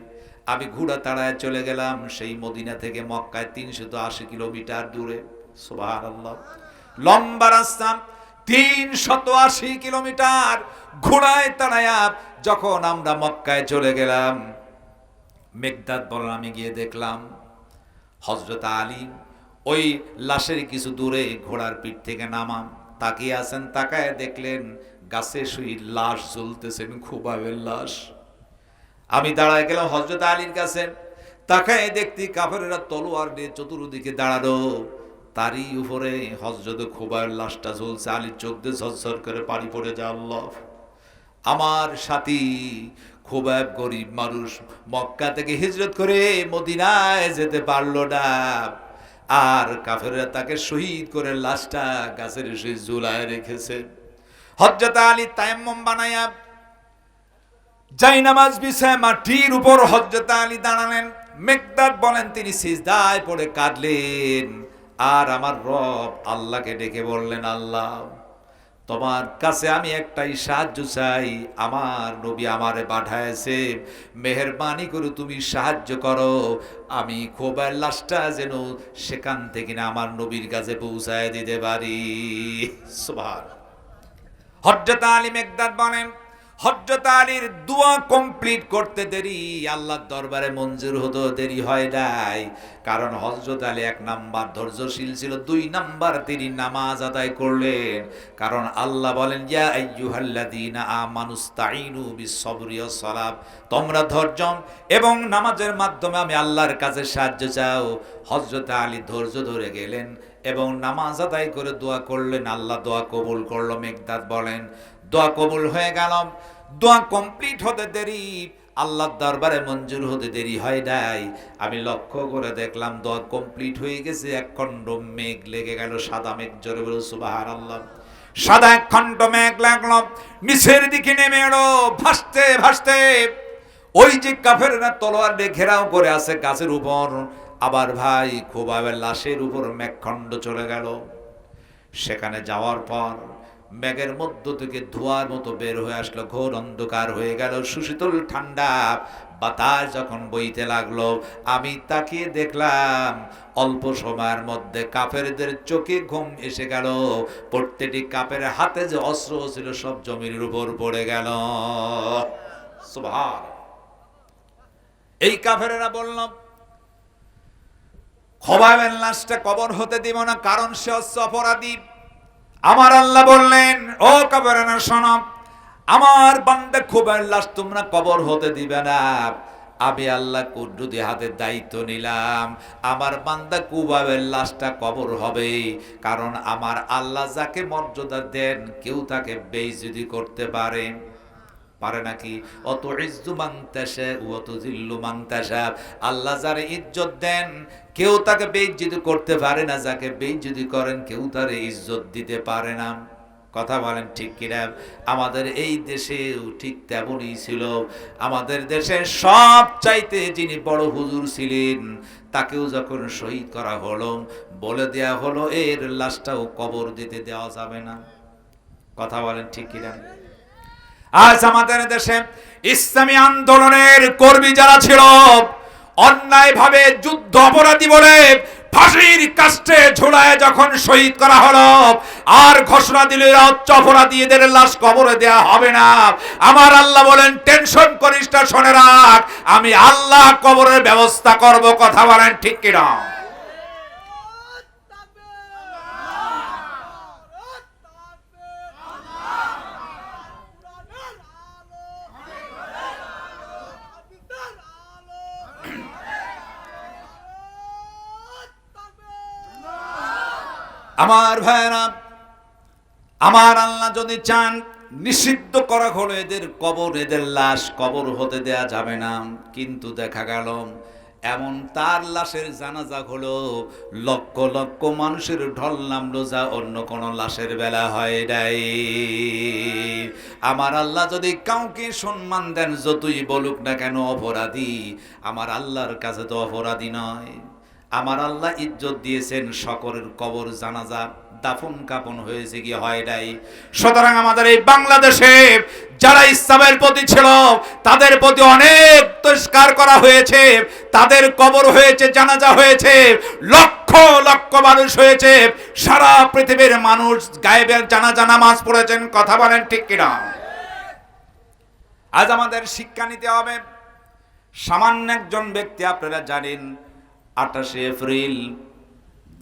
আমি ঘোড়া তাড়ায় চলে গেলাম সেই মদিনা থেকে মক্কায় 380 কিলোমিটার দূরে। সুবহানাল্লাহ, লম্বা রাস্তা 380 কিলোমিটার ঘোড়ায় তাড়ায়া যখন আমরা মক্কায় চলে গেলাম, মেকদাদ বলেন, আমি গিয়ে দেখলাম হযরত আলী ওই লাশের কিছু দূরে ঘোড়ার পিঠ থেকে নামাম তাকিয়ে আছেন। তাকায় দেখলেন গাছে শুই লাশ ঝুলতেছেন, খুবাইবের লাশ। আমি দাঁড়ায় গেলাম হযরত আলীর কাছে, তাকায় দেখতি কাফেরেরা তলোয়ার নিয়ে চতুর্দিকে দাঁড়ানো, তারই উপরে হযরত খুবাইবের লাশটা ঝুলছে। আলীর চোখ দিয়ে ঝরঝর করে পানি পড়ে যায়। আল্লাহ, আমার সাথী খুবাইব গরিব মানুষ, মক্কা থেকে হিজরত করে মদিনায় যেতে পারলো না, আর কাফেররা তাকে শহীদ করে লাশটা গাছের সেই ঝুলায় রেখেছে। হযরত আলী তায়াম্মুম বানায়া জায়নামাজ বিছায় মাটির উপর হযরত আলী দাঁড়ালেন। মেকদাদ বলেন, তিনি সিজদায় পড়ে কাঁদলেন আর আমার রব আল্লাহকে ডেকে বললেন, আল্লাহ তোমার কাছে আমি একটাই সাহায্য চাই, আমার নবী আমারে পাঠায়েছে, মেহেরবানি করে তুমি সাহায্য করো, আমি খুবাইবের লাশটা যেন সেখান থেকে না আমার নবীর কাছে পৌঁছায় দিতে পারি। সুবহানাল্লাহ। হযরত আলী মেকদাদ বলেন, হযরত আলীর দোয়া কমপ্লিট করতে দেরি, আল্লাহর দরবারে মঞ্জুর হতে দেরি হয় নাই। কারণ হযরত আলী 1 নাম্বার ধৈর্যশীল ছিল, 2 নাম্বার তিনি নামাজ আদায় করলেন। কারণ আল্লাহ বলেন, ইয়া আইয়ুহাল্লাযীনা আমানুস্তাঈনু বিস-সাবরি ওয়াস-সালাত, তোমরা ধৈর্য এবং নামাজের মাধ্যমে আমি আল্লাহর কাছে সাহায্য চাও। হযরত আলী ধৈর্য ধরে গেলেন এবং নামাজ আদায় করে দোয়া করলেন, আল্লাহ দোয়া কবুল করলো। মেকদাদ বলেন, দোয়া কবুল হয়ে গেল, দোয়া কমপ্লিট হতে দেরি, আল্লাহর দরবারে মঞ্জুর হতে দেরি হয় নাই। আমি লক্ষ্য করে দেখলাম দোয়া কমপ্লিট হয়ে গেছে, এক খণ্ড মেঘ লেগে গেল, সাদা মেঘ। জোরে বলো সুবহানাল্লাহ। সাদা এক খণ্ড মেঘ লাগলো, নিচের দিকে নেমে এলো ভাসতে ভাসতে। ওই যে কাফেররা তলোয়ার দিয়ে ঘেরাও করে আছে গাছের উপর, আবার ভাই খুবাইবের লাশের উপর মেঘখণ্ড চলে গেল। সেখানে যাওয়ার পর মেঘের মধ্য থেকে ধোঁয়ার মতো বের হয়ে আসলো, ঘোর অন্ধকার হয়ে গেল। সুশীতল ঠান্ডা বাতাস যখন বইতে লাগলো, আমি তাকিয়ে দেখলাম অল্প সময়ের মধ্যে কাফেরদের চোখে ঘুম এসে গেল। প্রত্যেকটি কাফের হাতে যে অস্ত্র ছিল সব জমির উপর পড়ে গেল। সুবহান। এই কাফেরেরা বলল, খোবাইবের লাশটা কবর হতে দিব না, কারণ সে হচ্ছে অপরাধী। আমার আল্লাহ বললেন, ও কাফেরেরা শোনো, আমার বান্দা খোবাইবের লাশ তোমরা কবর হতে দিবে না। আমি আল্লাহ কুদরতি হাতে দায়িত্ব নিলাম, আমার বান্দা খোবাইবের লাশটা কবর হবে। কারণ আমার আল্লাহ যাকে মর্যাদা দেন কেউ তাকে বেইজ্জতি করতে পারে নাকি? অত ইজ্জু মান তাশা ওয়া তুযিল্লু মান তাশা। আল্লাহ যারে ইজ্জত দেন কেউ তাকে বেইজ্জতি করতে পারে না, যাকে বেইজ্জতি করেন কেউ তারে ইজ্জত দিতে পারে না। কথা বলেন ঠিক কিনা? আমাদের এই দেশেও ঠিক তেমনই ছিল। আমাদের দেশে সব চাইতে যিনি বড় হুজুর ছিলেন তাকেও যখন শহীদ করা হলো, বলে দেয়া হলো এর লাশটাও কবর দিতে দেওয়া যাবে না। কথা বলেন ঠিক কিনা? আজ আমাদের দেশে ইসলামী আন্দোলনের কর্মী যারা ছিল, অন্যায়ভাবে যুদ্ধ অপরাধী বলে ফাঁসির কাস্টে ঝুলায় যখন শহীদ করা হলো, আর ঘোষণা দিল অপরাধীদের লাশ কবরে দেয়া হবে না। আমার আল্লাহ বলেন, টেনশন করিস না, শুনে রাখ, আমি আল্লাহ কবরের ব্যবস্থা করব। কথা বলেন ঠিক কিনা? আমার ভাইরা, আমার আল্লাহ যদি চান নিষিদ্ধ করা হলো এদের কবর, এদের লাশ কবর হতে দেয়া যাবে না। কিন্তু দেখা গেল এমন তার লাশের জানাজা হলো, লক্ষ লক্ষ মানুষের ঢল নামলো, যা অন্য কোন লাশের বেলা হয় নাই। আমার আল্লাহ যদি কাউকে সম্মান দেন, যতই বলুক না কেন অপরাধী, আমার আল্লাহর কাছে তো অপরাধী নয়। আমার আল্লাহ ইজ্জত দিয়েছেন, সকলের কবর জানাজা দাফন কাফন হয়েছে কি হয় নাই। সুতরাং আমাদের এই বাংলাদেশে যারা ইসলামের প্রতি ছিল তাদের প্রতি অনেক তিরস্কার করা হয়েছে, তাদের কবর হয়েছে, জানাজা হয়েছে, লক্ষ লক্ষ মানুষ হয়েছে, সারা পৃথিবীর মানুষ গায়েবের জানাজা নামাজ পড়েছেন। কথা বলেন ঠিক কিনা? আজ আমাদের শিক্ষা নিতে হবে। সামান্য একজন ব্যক্তি, আপনারা জানেন 28 এপ্রিল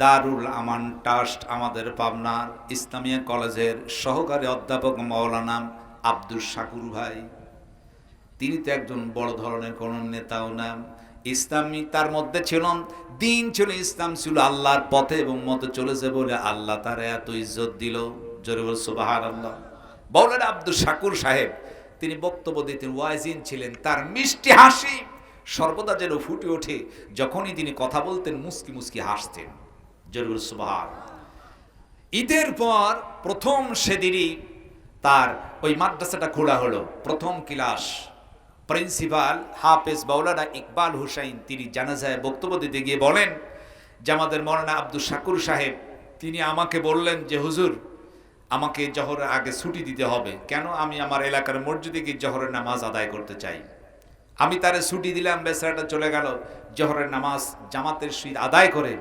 দারুল আমান ট্রাস্ট আমাদের পাবনার ইসলামিয়া কলেজের সহকারী অধ্যাপক মাওলানা আব্দুল শাকুর ভাই, তিনি তো একজন বড় ধরনের কোন নেতাও না, ইসলামী তার মধ্যে ছিল, দিন ছিল, ইসলাম ছিল, আল্লাহর পথে এবং মতে চলেছে বলে আল্লাহ তার এত ইজ্জত দিল। জোরে বল সুবহানাল্লাহ। মাওলানা আব্দুল শাকুর সাহেব তিনি বক্তব্য দিতেন, ওয়াইজিন ছিলেন, তার মিষ্টি হাসি সর্বদা যেন ফুটে ওঠে, যখনই তিনি কথা বলতেন মুস্কি মুস্কি হাসতেন। জরুর সুবহান। ঈদের পর প্রথম সেদিনই তার ওই মাদ্রাসাটা খোলা হলো, প্রথম ক্লাস। প্রিন্সিপাল হাফেজ মাওলানা ইকবাল হুসাইন তিনি জানাজায় বক্তব্য দিতে গিয়ে বলেন যে আমাদের মাওলানা আব্দুল শাকুর সাহেব তিনি আমাকে বললেন যে হুজুর আমাকে জোহরের আগে ছুটি দিতে হবে। কেন? আমি আমার এলাকার মসজিদে গিয়ে জোহরের নামাজ আদায় করতে চাই। আমি তারে ছুটি দিলাম, বেচারাটা চলে গেল জোহরের নামাজ জামাতের সহিত আদায় করে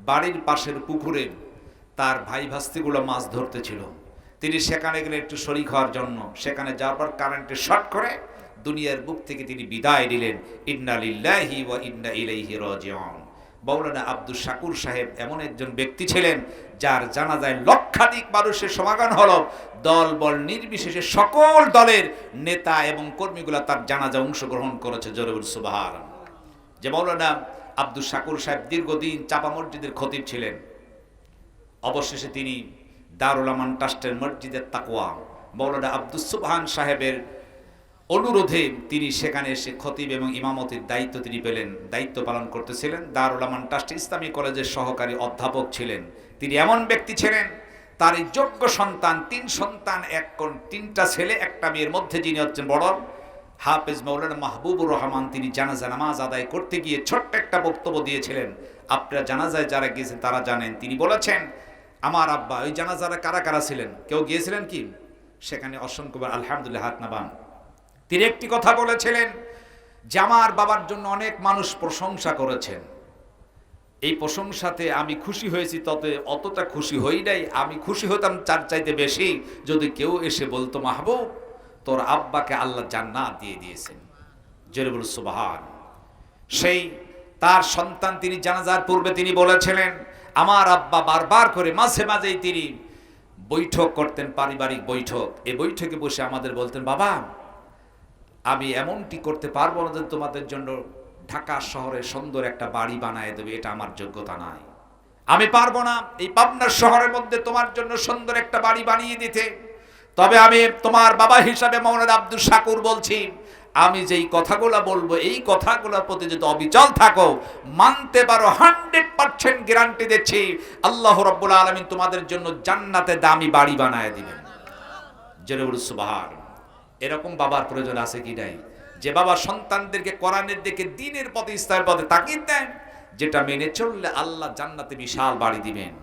বাড়ির পাশের পুকুরে তার ভাই ভাস্তিগুলো মাছ ধরতে ছিল। তিনি সেখানে গেলে একটু শরীক হওয়ার জন্য, সেখানে যাওয়ার পর কারেন্টে শর্ট করে দুনিয়ার বুক থেকে তিনি বিদায় দিলেন। ইন্না লিল্লাহি ওয়া ইন্না ইলাইহি রাজিউন। মাওলানা আব্দুল শাকুর সাহেব এমন একজন ব্যক্তি ছিলেন যার জানাজায় লক্ষাধিক মানুষের সমাগম হলো, দল বল নির্বিশেষে সকল দলের নেতা এবং কর্মীগুলা তার জানাজায় অংশগ্রহণ করেছে। জোরে বল সুবহানাল্লাহ। যে মাওলানা আব্দুল শাকুর সাহেব দীর্ঘদিন চাপা মসজিদের খতিব ছিলেন, অবশেষে তিনি দারুল আমান ট্রাস্টের মসজিদের তাকওয়া মাওলানা আব্দুস সুবহান সাহেবের অনুরোধে তিনি সেখানে এসে খতিব এবং ইমামতির দায়িত্ব তিনি পেলেন, দায়িত্ব পালন করতেছিলেন। দারুল আমান ট্রাস্ট ইসলামী কলেজের সহকারী অধ্যাপক ছিলেন। তিনি এমন ব্যক্তি ছিলেন, তার এই যোগ্য সন্তান, 3 সন্তান, 3টা ছেলে 1টা মেয়ের মধ্যে যিনি হচ্ছেন বড়, হাফেজ মাওলানা মাহবুবুর রহমান তিনি জানাজা নামাজ আদায় করতে গিয়ে ছোট্ট একটা বক্তব্য দিয়েছিলেন। আপনারা জানাজায় যারা গিয়েছেন তারা জানেন। তিনি বলেছেন, আমার আব্বা, ওই জানাজারা কারা কারা ছিলেন, কেউ গিয়েছিলেন কি? সেখানে অসংখ্যবার আলহামদুলিল্লাহ হাত নামান। তিনি একটি কথা বলেছিলেন যে আমার বাবার জন্য অনেক মানুষ প্রশংসা করেছেন, এই প্রশংসাতে আমি খুশি হয়েছি, তবে অতটা খুশি হই নাই। আমি খুশি হতাম চার চাইতে বেশি যদি কেউ এসে বলতো, মাহবুব তোর আব্বাকে আল্লাহ জান্নাত দিয়ে দিয়েছেন। জোরে বল সুবহান। সেই তার সন্তান তিনি জানাজার পূর্বে তিনি বলেছিলেন, আমার আব্বা বারবার করে মাঝে মাঝেই তিনি বৈঠক করতেন, পারিবারিক বৈঠক। এই বৈঠকে বসে আমাদের বলতেন, বাবা আমি এমনটি করতে পারবো না যে তোমাদের জন্য ঢাকা শহরে সুন্দর একটা বাড়ি বানায় দেবে, এটা আমার যোগ্যতা নাই। আমি পারবো না এই পাবনার শহরের মধ্যে তোমার জন্য সুন্দর একটা বাড়ি বানিয়ে দিতে। তবে আমি তোমার বাবা হিসাবে মাওলানা আব্দুল শাকুর বলছি, আমি যেই কথাগুলো বলবো এই কথাগুলোর প্রতি যদি অবিচল থাকো, মানতে পারো, 100% গ্যারান্টি দিচ্ছি আল্লাহ রাব্বুল আলামিন তোমাদের জন্য জান্নাতে দামি বাড়ি বানায় দিবেন। জোরে বলুন সুবহান। এরকম বাবার প্রয়োজন আছে কি নাই? যে বাবা সন্তানদেরকে কোরআনের দিকে, দ্বীনের পথে, ইসলামের পথে তাকিদ দেন, যেটা মেনে চললে আল্লাহ জান্নাতে বিশাল বাড়ি দিবেন।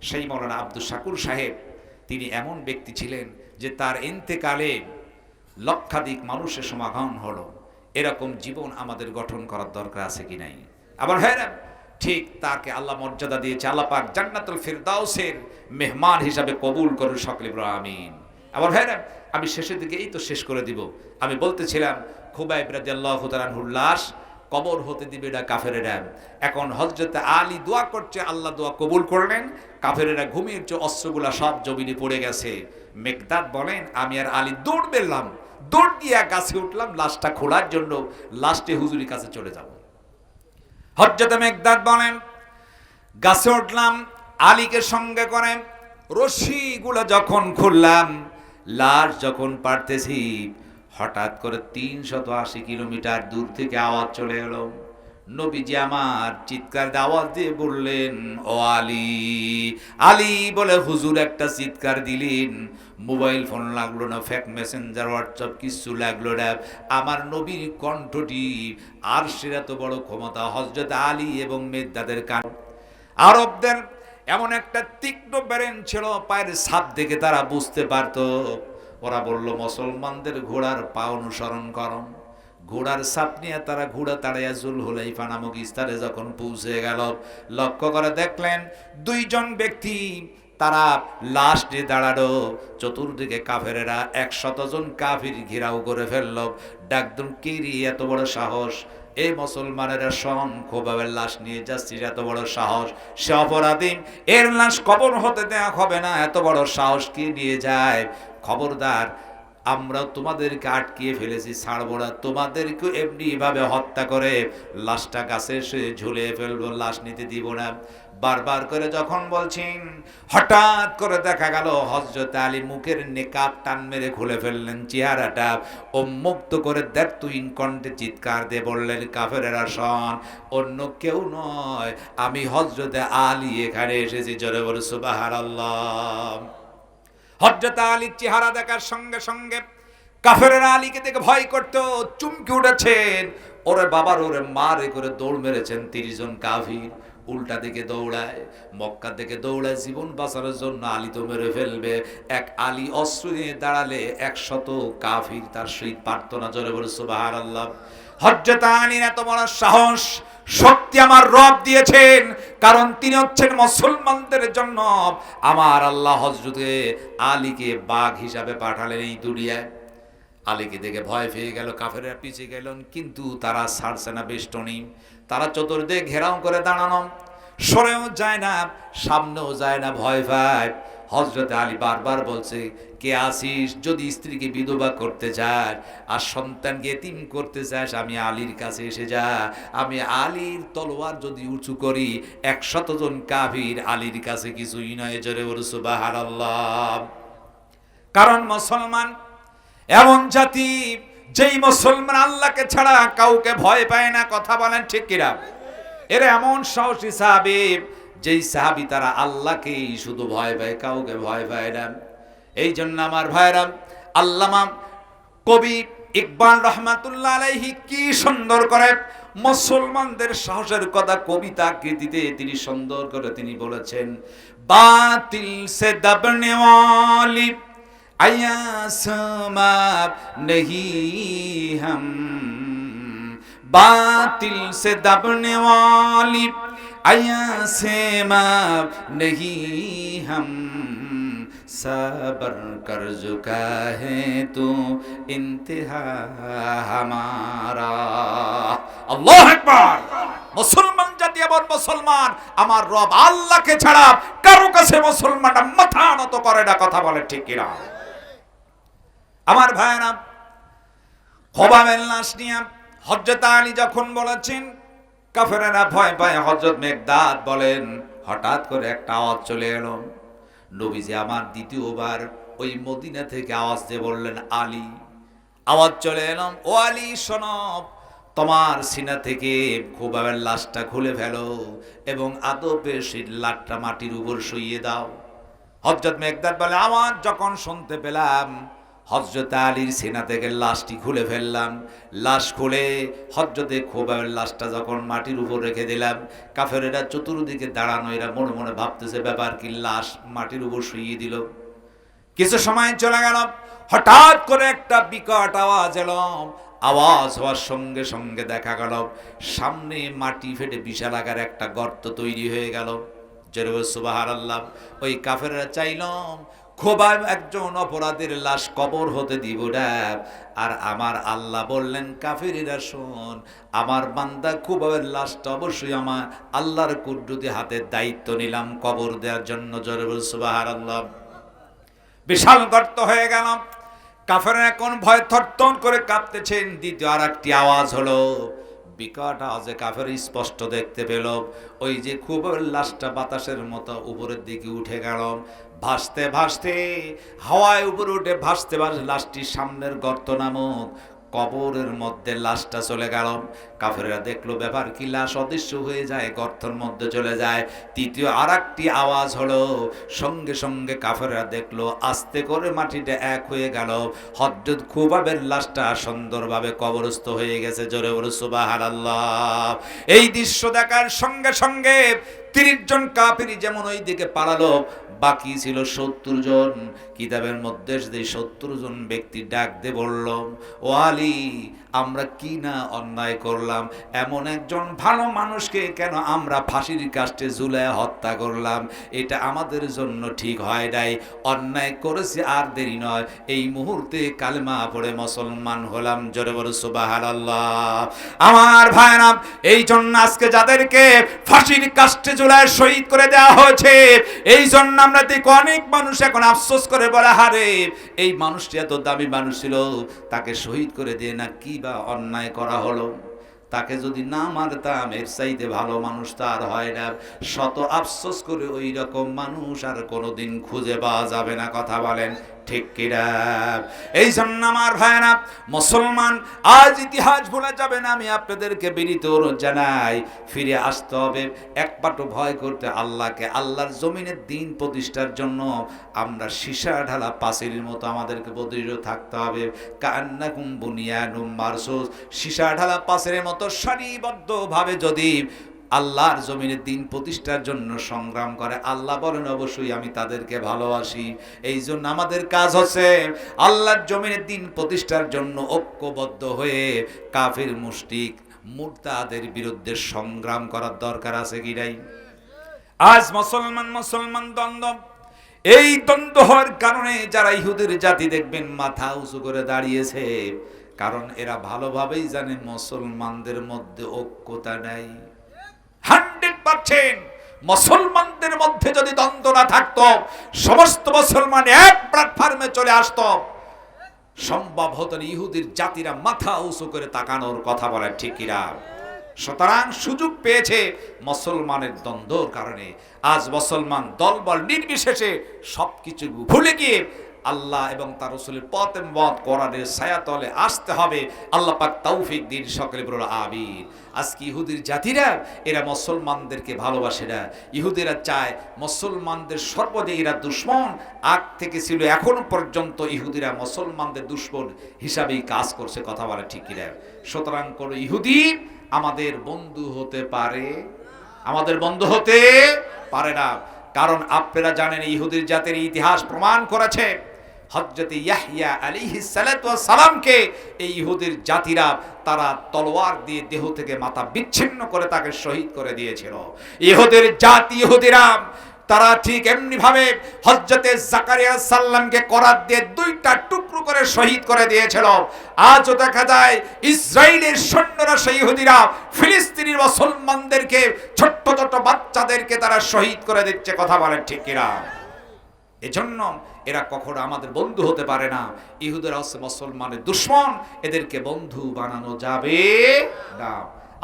সেই মাওলানা আব্দুল শাকুর সাহেব তিনি এমন ব্যক্তি ছিলেন যে তার ইন্তেকালে লক্ষাধিক মানুষের সমাগম হলো। এরকম জীবন আমাদের গঠন করার দরকার আছে কি নাই? আবার হ্যাঁ, ঠিক তাকে আল্লাহ মর্যাদা দিয়েছে। আল্লাহ পাক জান্নাতুল ফিরদাউসের মেহমান হিসাবে কবুল করুন সকলে বলো আমিন। আবার হ্যাঁ, আমি শেষের দিকে এই তো শেষ করে দিব। আমি বলতেছিলাম খুবাইব রাদিয়াল্লাহু তাআলা আনহুর লাশ কবর হতে দিবে না কাফেরেরা। এখন হযরত আলী দোয়া করছে, আল্লাহ দোয়া কবুল করলেন। কাফেরেরা ঘুমিয়ে যে অস্ত্রগুলা সব জমিনে পড়ে গেছে। মেকদাদ বলেন, আমি আর আলী দৌড় বেরলাম, দৌড় দিয়া গাছে উঠলাম লাশটা খোলার জন্য, লাশটি হুজুরের কাছে চলে যাব। হযরত মেকদাদ বলেন, গাছে উঠলাম, আলীকে সঙ্গে করে রশিগুলা যখন খুললাম, লাশ যখন পারতেছি, হঠাৎ করে 380 কিলোমিটার দূর থেকে আওয়াজ চলে এলো। নবীজি আমার চিৎকার দিয়ে আওয়াজ দিয়ে বললেন, ও আলী, আলী বলে হুজুর একটা চিৎকার দিলেন। মোবাইল ফোন লাগলো না, ফ্যাক মেসেঞ্জার, হোয়াটসঅ্যাপ কিছু লাগলো না। আমার নবীর কণ্ঠটি, আর সেটা তো বড় ক্ষমতা হযরত আলী এবং মেকদাদের কান। আরবদের এমন একটা তীক্ষ্ণ ব্রেন ছিল, পায়ের ছাপ দেখে তারা বুঝতে পারত। ওরা বলল, মুসলমানদের ঘোড়ার পা অনুসরণ করো। ঘোড়ার ছাপ নিয়ে তারা ঘোড়া তাড়াইয়া জুলহুলাইফা নামক স্থানে যখন পৌঁছে গেল, লক্ষ্য করে দেখলেন দুইজন ব্যক্তি তারা লাশ নিয়ে দাঁড়ালো। চতুর্দিকে কাফেরেরা 100 জন কাফির ঘেরাও করে ফেলল। ডাকদম, কে রে এত বড় সাহস? এই মুসলমানেরা শঙ্খভাবে লাশ নিয়ে যাচ্ছে, এত বড় সাহস? সে অপরাধী, এর লাশ কবর হতে দেওয়া হবে না, এত বড় সাহস কি নিয়ে যায়? খবরদার, আমরা তোমাদেরকে আটকিয়ে ফেলেছি, ছাড়বো না, তোমাদেরকে এমনি ভাবে হত্যা করে লাশটা গাছে এসে ঝুলিয়ে ফেলবো, লাশ নিতে দিব না। বারবার করে যখন বলছেন, হঠাৎ করে দেখা গেল হযরত আলী মুখের নেকাব টান মেরে খুলে ফেললেন, চেহারাটা উন্মুক্ত করে দ্ব্যর্থহীন কণ্ঠে চিৎকার দিয়ে বললেন, কাফেরেরা শোন, অন্য কেউ নয়, আমি হযরত আলী এখানে এসেছি। জোরে বল সুবহানাল্লাহ। হযরত আলীর চেহারা দেখার সঙ্গে সঙ্গে কাফেরেরা আলীকে দেখে ভয় করত, চমকে উঠেছেন। ওরে বাবার, ওরে মারে করে দৌড় মেরেছেন 30 জন কাফির। উল্টা দিকে দৌড়ায়, মক্কা থেকে দৌড়ায় জীবন বাঁচানোর জন্য। আলী তো মেরে ফেলবে। এক আলী অস্ত্র নিয়ে দাঁড়ালে 100 কাফির তার শহীদ পারত না। জোরে বলে সুবহানাল্লাহ। হযরত আলীর এত বড় সাহস, শক্তি আমার রব দিয়েছেন, কারণ তিনি হচ্ছেন মুসলমানদের জন্য। আমার আল্লাহ হযরতে আলীকে বাঘ হিসাবে পাঠালেন এই দুনিয়ায়। আলীকে দেখে ভয় পেয়ে গেল, কাফেররা পিছিয়ে গেলেন, কিন্তু তারা ছাড়ছে না বেষ্টনী। তারা চতুর্দিকে ঘেরাও করে দাঁড়ানো, সরেও যায় না, সামনেও যায় না, ভয় পায়। হযরত আলী বারবার বলছে, কে আসিস? যদি স্ত্রীকে বিধবা করতে চাস আর সন্তানকে এতিম করতে চাস, আমি আলীর কাছে এসে যা। আমি আলীর তলোয়ার যদি উঁচু করি, 100 জন কাফির আলীর কাছে কিছুই নয়। জোরে বল সুবহানাল্লাহ। কারণ মুসলমান এমন জাতি, যেই মুসলমান আল্লাহকে ছাড়া কাউকে ভয় পায় না। কথা বলেন ঠিক কিনা? এরা এমন সাহসী সাহাবী, যেই সাহাবী তারা আল্লাহকেই শুধু ভয় পায়, কাউকে ভয় পায় না। এই জন্য আমার ভাইরা, আল্লামা কবি ইকবাল রহমাতুল্লাহ আলাইহি কি সুন্দর করে মুসলমানদের সাহসের কথা কবিতা কৃতিতে তিনি সুন্দর করে তিনি বলেছেন, বাতিল সে দবনে ওয়ালি আয়া সমাব নেহি হাম, বাতিল সে দবনে ওয়ালি আয়া সমাব নেহি হাম, सबर कर झुका है तू इंतहा हमारा। আল্লাহু আকবার। মুসলমান জাতি এমন মুসলমান, আমার রব আল্লাহকে ছাড়া কারো কাছে মুসলমানরা মাথা নত করে না। কথা বলে ঠিক কিনা? আমার ভাইরা, খোবাবের লাশ নিয়ে হযরত আলী যখন বলেছেন, কাফেরেরা ভয় পায়। হযরত মেকদাদ বলেন, হঠাৎ করে একটা আওয়াজ চলে এলো। নবীজি আমার দ্বিতীয়বার ওই মদিনা থেকে আওয়াজ দিয়ে বললেন, আলী। আওয়াজ চলে এলাম, ও আলী শোনো, তোমার সিনা থেকে খোবাবের লাশটা খুলে ফেলো এবং আদবে সেই লাশটা মাটির উপর শুইয়ে দাও। হযরত মেকদাদ বলে, আওয়াজ যখন শুনতে পেলাম, হযরত আলীর সিনা থেকে লাশটি খুলে ফেললাম। লাশ খুলে হযরতে খোবাবের লাশটা যখন মাটির উপর রেখে দিলাম, কাফেরেরা চতুর্দিকে দাঁড়ানো, এরা মনে মনে ভাবতেছে ব্যাপার কি, লাশ মাটির উপর শুইয়ে দিল। কিছু সময় চলে গেল, হঠাৎ করে একটা বিকট আওয়াজ এলো। আওয়াজ হওয়ার সঙ্গে সঙ্গে দেখা গেল সামনে মাটি ফেটে বিশাল আকার একটা গর্ত তৈরি হয়ে গেল। জোরে সুবহানাল্লাহ। ওই কাফেররা চাইলাম খোবাব একজন অপরাধীর লাশ কবর হতে দিব না। আর আমার আল্লাহ বললেন, কাফেরেরা শোন, আমার বান্দা খোবাবের লাশটা অবশ্যই আমার আল্লাহর কুদরতি হাতে দায়িত্ব নিলাম কবর দেওয়ার জন্য। জোরে সুবহানাল্লাহ। বিশাল গর্ত হয়ে গেল। কাফেররা এখন ভয় থরথর করে কাঁপতেছেন। দ্বিতীয় আর একটি আওয়াজ হলো, বিকট আওয়াজে কাফের স্পষ্ট দেখতে পেল ওই যে খোবাবের লাশটা বাতাসের মতো উপরের দিকে উঠে গেল। ভাসতে ভাসতে হাওয়ায় উপরে উঠে ভাসতে ভাসতে লাশটির সামনের গর্ত নামক কবরের মধ্যে লাশটা চলে গেল। কাফেররা দেখলো ব্যাপার কি, লাশ অদৃশ্য হয়ে যায়, গর্তের মধ্যে চলে যায়। তৃতীয় আর একটি আওয়াজ হলো, সঙ্গে সঙ্গে কাফেররা দেখলো আস্তে করে মাটিটা এক হয়ে গেল। হযরত খোবাবের লাশটা সুন্দরভাবে কবরস্থ হয়ে গেছে। জোরে বলো সুবহানাল্লাহ। এই দৃশ্য দেখার সঙ্গে সঙ্গে 30 জন কাফির যেমন ওই দিকে পালালো, বাকি ছিল 70 জন। কিতাবের মধ্যে যে 70 জন ব্যক্তি ডাক দিয়ে বলল, ও আলী, আমরা কি না অন্যায় করলাম, এমন একজন ভালো মানুষকে কেন আমরা ফাঁসির কাস্টে ঝুলায় হত্যা করলাম? এটা আমাদের জন্য ঠিক হয় নাই, অন্যায় করেছি, আর দেরি নয়, এই মুহূর্তে কালেমা পড়ে মুসলমান হলাম। জোরে বলো সুবহানাল্লাহ। আমার ভাইরা, এই জন্য আজকে যাদেরকে ফাঁসির কাস্টে ঝুলায় শহীদ করে দেওয়া হয়েছে, এই জন্য আমরা দেখি অনেক মানুষ এখন আফসোস করে বলে, হারে এই মানুষটি এত দামি মানুষ ছিল, তাকে শহীদ করে দিয়ে না কি বা অন্যায় করা হলো। তাকে যদি না মারতাম এর চাইতে ভালো মানুষ তার হয় না। শত আফসোস করে ওই রকম মানুষ আর কোনোদিন খুঁজে পাওয়া যাবে না। কথা বলেন ঠিক কিনা? এই জন্য আমার ভাইরা মুসলমান, আজ ইতিহাস ভুলে যাবে না। আমি আপনাদেরকে বিনীত অনুরোধ জানাই, ফিরে আসতে হবে। একবারও ভয় করতে আল্লাহকে, আল্লাহর জমিনের দিন প্রতিষ্ঠার জন্য আমরা সীসা ঢালা পাঁচিলের মতো আমাদেরকে প্রতিরোধ থাকতে হবে। কান্নাকুম বুনিয়ানুম মারসুস, সীসা ঢালা পাঁচিলের মতো সারিবদ্ধভাবে যদি আল্লাহর জমিনের দিন প্রতিষ্ঠার জন্য সংগ্রাম করে, আল্লাহ বলেন অবশ্যই আমি তাদেরকে ভালোবাসি। এই জন্য আমাদের কাজ হচ্ছে আল্লাহর জমিনের দিন প্রতিষ্ঠার জন্য ঐক্যবদ্ধ হয়ে কাফির মুশরিক মুরতাদের বিরুদ্ধে সংগ্রাম করার দরকার আছে কি নাই? আজ মুসলমান দ্বন্দ্ব, এই দ্বন্দ্ব হওয়ার কারণে যারা ইহুদির জাতি দেখবেন মাথা উঁচু করে দাঁড়িয়েছে, কারণ এরা ভালোভাবেই জানে মুসলমানদের মধ্যে ঐক্যতা নাই। 100% মুসলমানদের মধ্যে যদি দ্বন্দ্ব না থাকতো, সমস্ত মুসলমান এক প্ল্যাটফর্মে চলে আসতো, সম্ভব হতো না ইহুদির জাতিরা মাথা উঁচু করে তাকানোর। কথা বলে ঠিক কিনা? সুতরাং সুযোগ পেয়েছে মুসলমানের দ্বন্দ্বর কারণে। আজ মুসলমান দলবল নির্বিশেষে সবকিছু ভুলে গিয়ে আল্লাহ এবং তার রাসূলের পথ মত কোরআনের ছায়াতলে আসতে হবে। আল্লাহ পাক তৌফিক দিন, সকলে বলুন আমিন। আজকে ইহুদির জাতিরা এরা মুসলমানদেরকে ভালোবাসে না। ইহুদিরা চায় মুসলমানদের সর্বদাই এরা দুশমন, আগ থেকে ছিল এখনো পর্যন্ত ইহুদিরা মুসলমানদের দুশমন হিসাবেই কাজ করছে। কথা বলে ঠিক কিনা? সুতরাং কোন ইহুদি আমাদের বন্ধু হতে পারে? আমাদের বন্ধু হতে পারে না। কারণ আপনারা জানেন ইহুদির জাতির ইতিহাস প্রমাণ করেছে হযরত ইয়াহইয়া আলাইহিস সালাতু ওয়াস সালামকে এই ইহুদির জাতিরা তারা তলোয়ার দিয়ে দেহ থেকে মাথা বিচ্ছিন্ন করে তাকে শহীদ করে দিয়েছিল। ইহুদির জাতি ইহুদিরা তারা ঠিক এমনি ভাবে হযরত জাকারিয়া সাল্লামকে করাত দিয়ে দুইটা টুকরো করে শহীদ করে দিয়েছিল। আজও দেখা যায় ইসরায়েলের সৈন্যরা সেই ইহুদিরা ফিলিস্তিনের মুসলমানদেরকে, ছোট্ট ছোট্ট বাচ্চাদেরকে তারা শহীদ করে দিচ্ছে। কথা বলেন ঠিক কিনা? এজন্য এরা কখনো আমাদের বন্ধু হতে পারে না। ইহুদিরা হচ্ছে মুসলমানের দুশমন, এদেরকে বন্ধু বানানো যাবে না।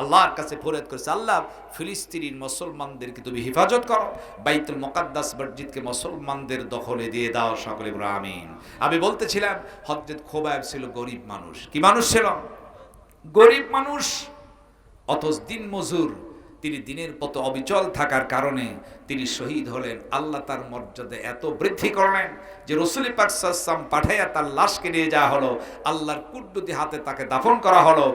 আল্লাহর কাছে ফরিয়াদ করেছে, আল্লাহ ফিলিস্তিনের মুসলমানদেরকে তুমি হেফাজত করো, বাইতুল মুকাদ্দাস মসজিদকে মুসলমানদের দখলে দিয়ে দাও। সকলে বলো আমিন। আমি বলতেছিলাম হযরত খোবাইব ছিল গরিব মানুষ। কি মানুষ ছিল? গরিব মানুষ, অথচ দিন মজুর। তিনি দিনের পথ অবিচল থাকার কারণে তিনি শহীদ হলেন। আল্লাহ তার মর্যাদা এত বৃদ্ধি করলেন যে রাসূল পাক সাল্লাল্লাহু আলাইহি ওয়াসাল্লাম পাঠাইয়া তার লাশকে নিয়ে যাওয়া হলো, আল্লাহর কুদরতি হাতে তাকে দাফন করা হলো।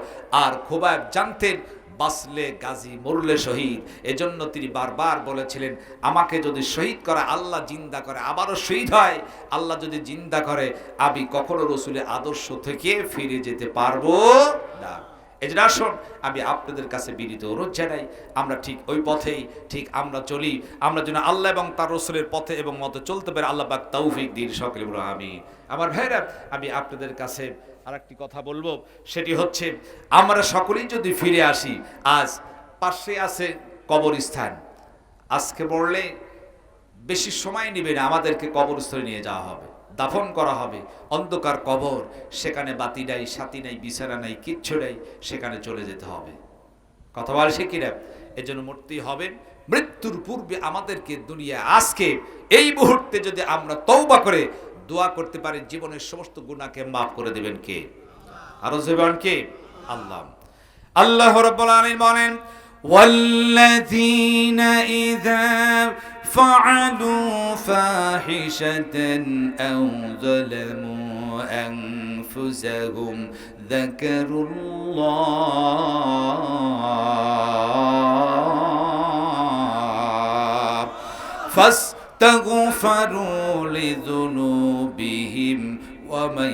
আর খোবাইব জানতেন বাঁচলে গাজী, মরলে শহীদ। এজন্য তিনি বারবার বলেছিলেন, আমাকে যদি শহীদ করে আল্লাহ জিন্দা করে আবারও শহীদ হয়, আল্লাহ যদি জিন্দা করে আমি কখনো রাসূলের আদর্শ থেকে ফিরে যেতে পারবো না। এজন্য আসুন আমি আপনাদের কাছে বিনীত অনুরোধ জানাই, আমরা ঠিক ওই পথেই ঠিক আমরা চলি। আমরা যেন আল্লাহ এবং তার রাসূলের পথে এবং মতে চলতে পারি। আল্লাহ পাক তৌফিক দিন, সকলে বলো আমিন। আমার ভাইরা, আমি আপনাদের কাছে আরেকটি কথা বলবো, সেটি হচ্ছে আমরা সকলেই যদি ফিরে আসি। আজ পাশে আছে কবরস্থান, আজকে বললে বেশি সময় নেবে না, আমাদেরকে কবরস্থানে নিয়ে যাওয়া হবে, দাফন করা হবে। অন্ধকার কবর, সেখানে বাতি নাই, সাথী নাই, বিছানা নাই, কিচ্ছু নাই, সেখানে চলে যেতে হবে। কথা বলে সে কিনা? এজন্য মরতেই হবে। মৃত্যুর পূর্বে আমাদেরকে দুনিয়া আজকে এই মুহূর্তে যদি আমরা তওবা করে দোয়া করতে পারি, জীবনের সমস্ত গুনাহকে মাফ করে দিবেন কে? আরো জীবন কে? আল্লাহ। আল্লাহ রাব্বুল আলামিন বলেন, ওয়াল্লাযীনা ইযা فعلوا فاحشة أو ظلموا أنفسهم ذكروا الله فاستغفروا لذنوبهم ومن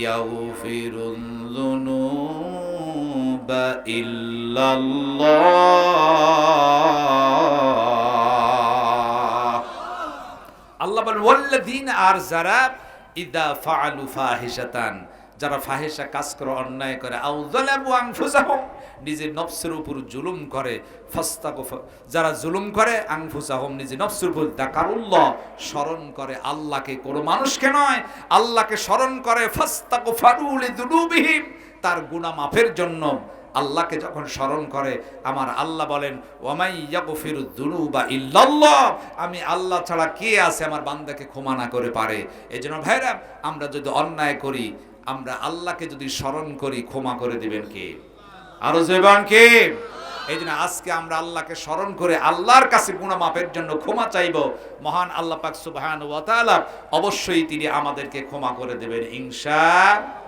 يغفر الذنوب إلا الله। আল্লাহ বলেন ওয়াল্লাযীনা, আর যারা ইযা ফাআলু ফাহিশাতান, যারা ফাহিশা কাজ করে, অন্যায় করে, আও যালামু আনফুসাহুম, নিজের নফসের উপর জুলুম করে, ফাস্তাগফার, যারা জুলুম করে, আনফুসাহুম, নিজের নফসের উপর, যাকারুল্লাহ, স্মরণ করে আল্লাহকে, কোনো মানুষকে নয়, আল্লাহকে স্মরণ করে, ফাস্তাগফারু লিযুনুবিহিম, তার গুনাহ মাফের জন্য আল্লাহকে যখন স্মরণ করে, আমার আল্লাহ বলেন ওয়ামাই ইয়াগফিরুয যুনুবা ইল্লাল্লাহ, আমি আল্লাহ ছাড়া কে আছে আমার বান্দাকে ক্ষমা না করে পারে। এজন্য ভাইরা, আমরা যদি অন্যায় করি, আমরা আল্লাহকে যদি স্মরণ করি, ক্ষমা করে দিবেন কে? আরো জবান কে? এই জন্য আজকে আমরা আল্লাহকে স্মরণ করে আল্লাহর কাছে গুনাহ মাফের জন্য ক্ষমা চাইব। মহান আল্লাহ পাক সুবহানাহু ওয়া তাআলা অবশ্যই তিনি আমাদেরকে ক্ষমা করে দেবেন ইনশাআল্লাহ।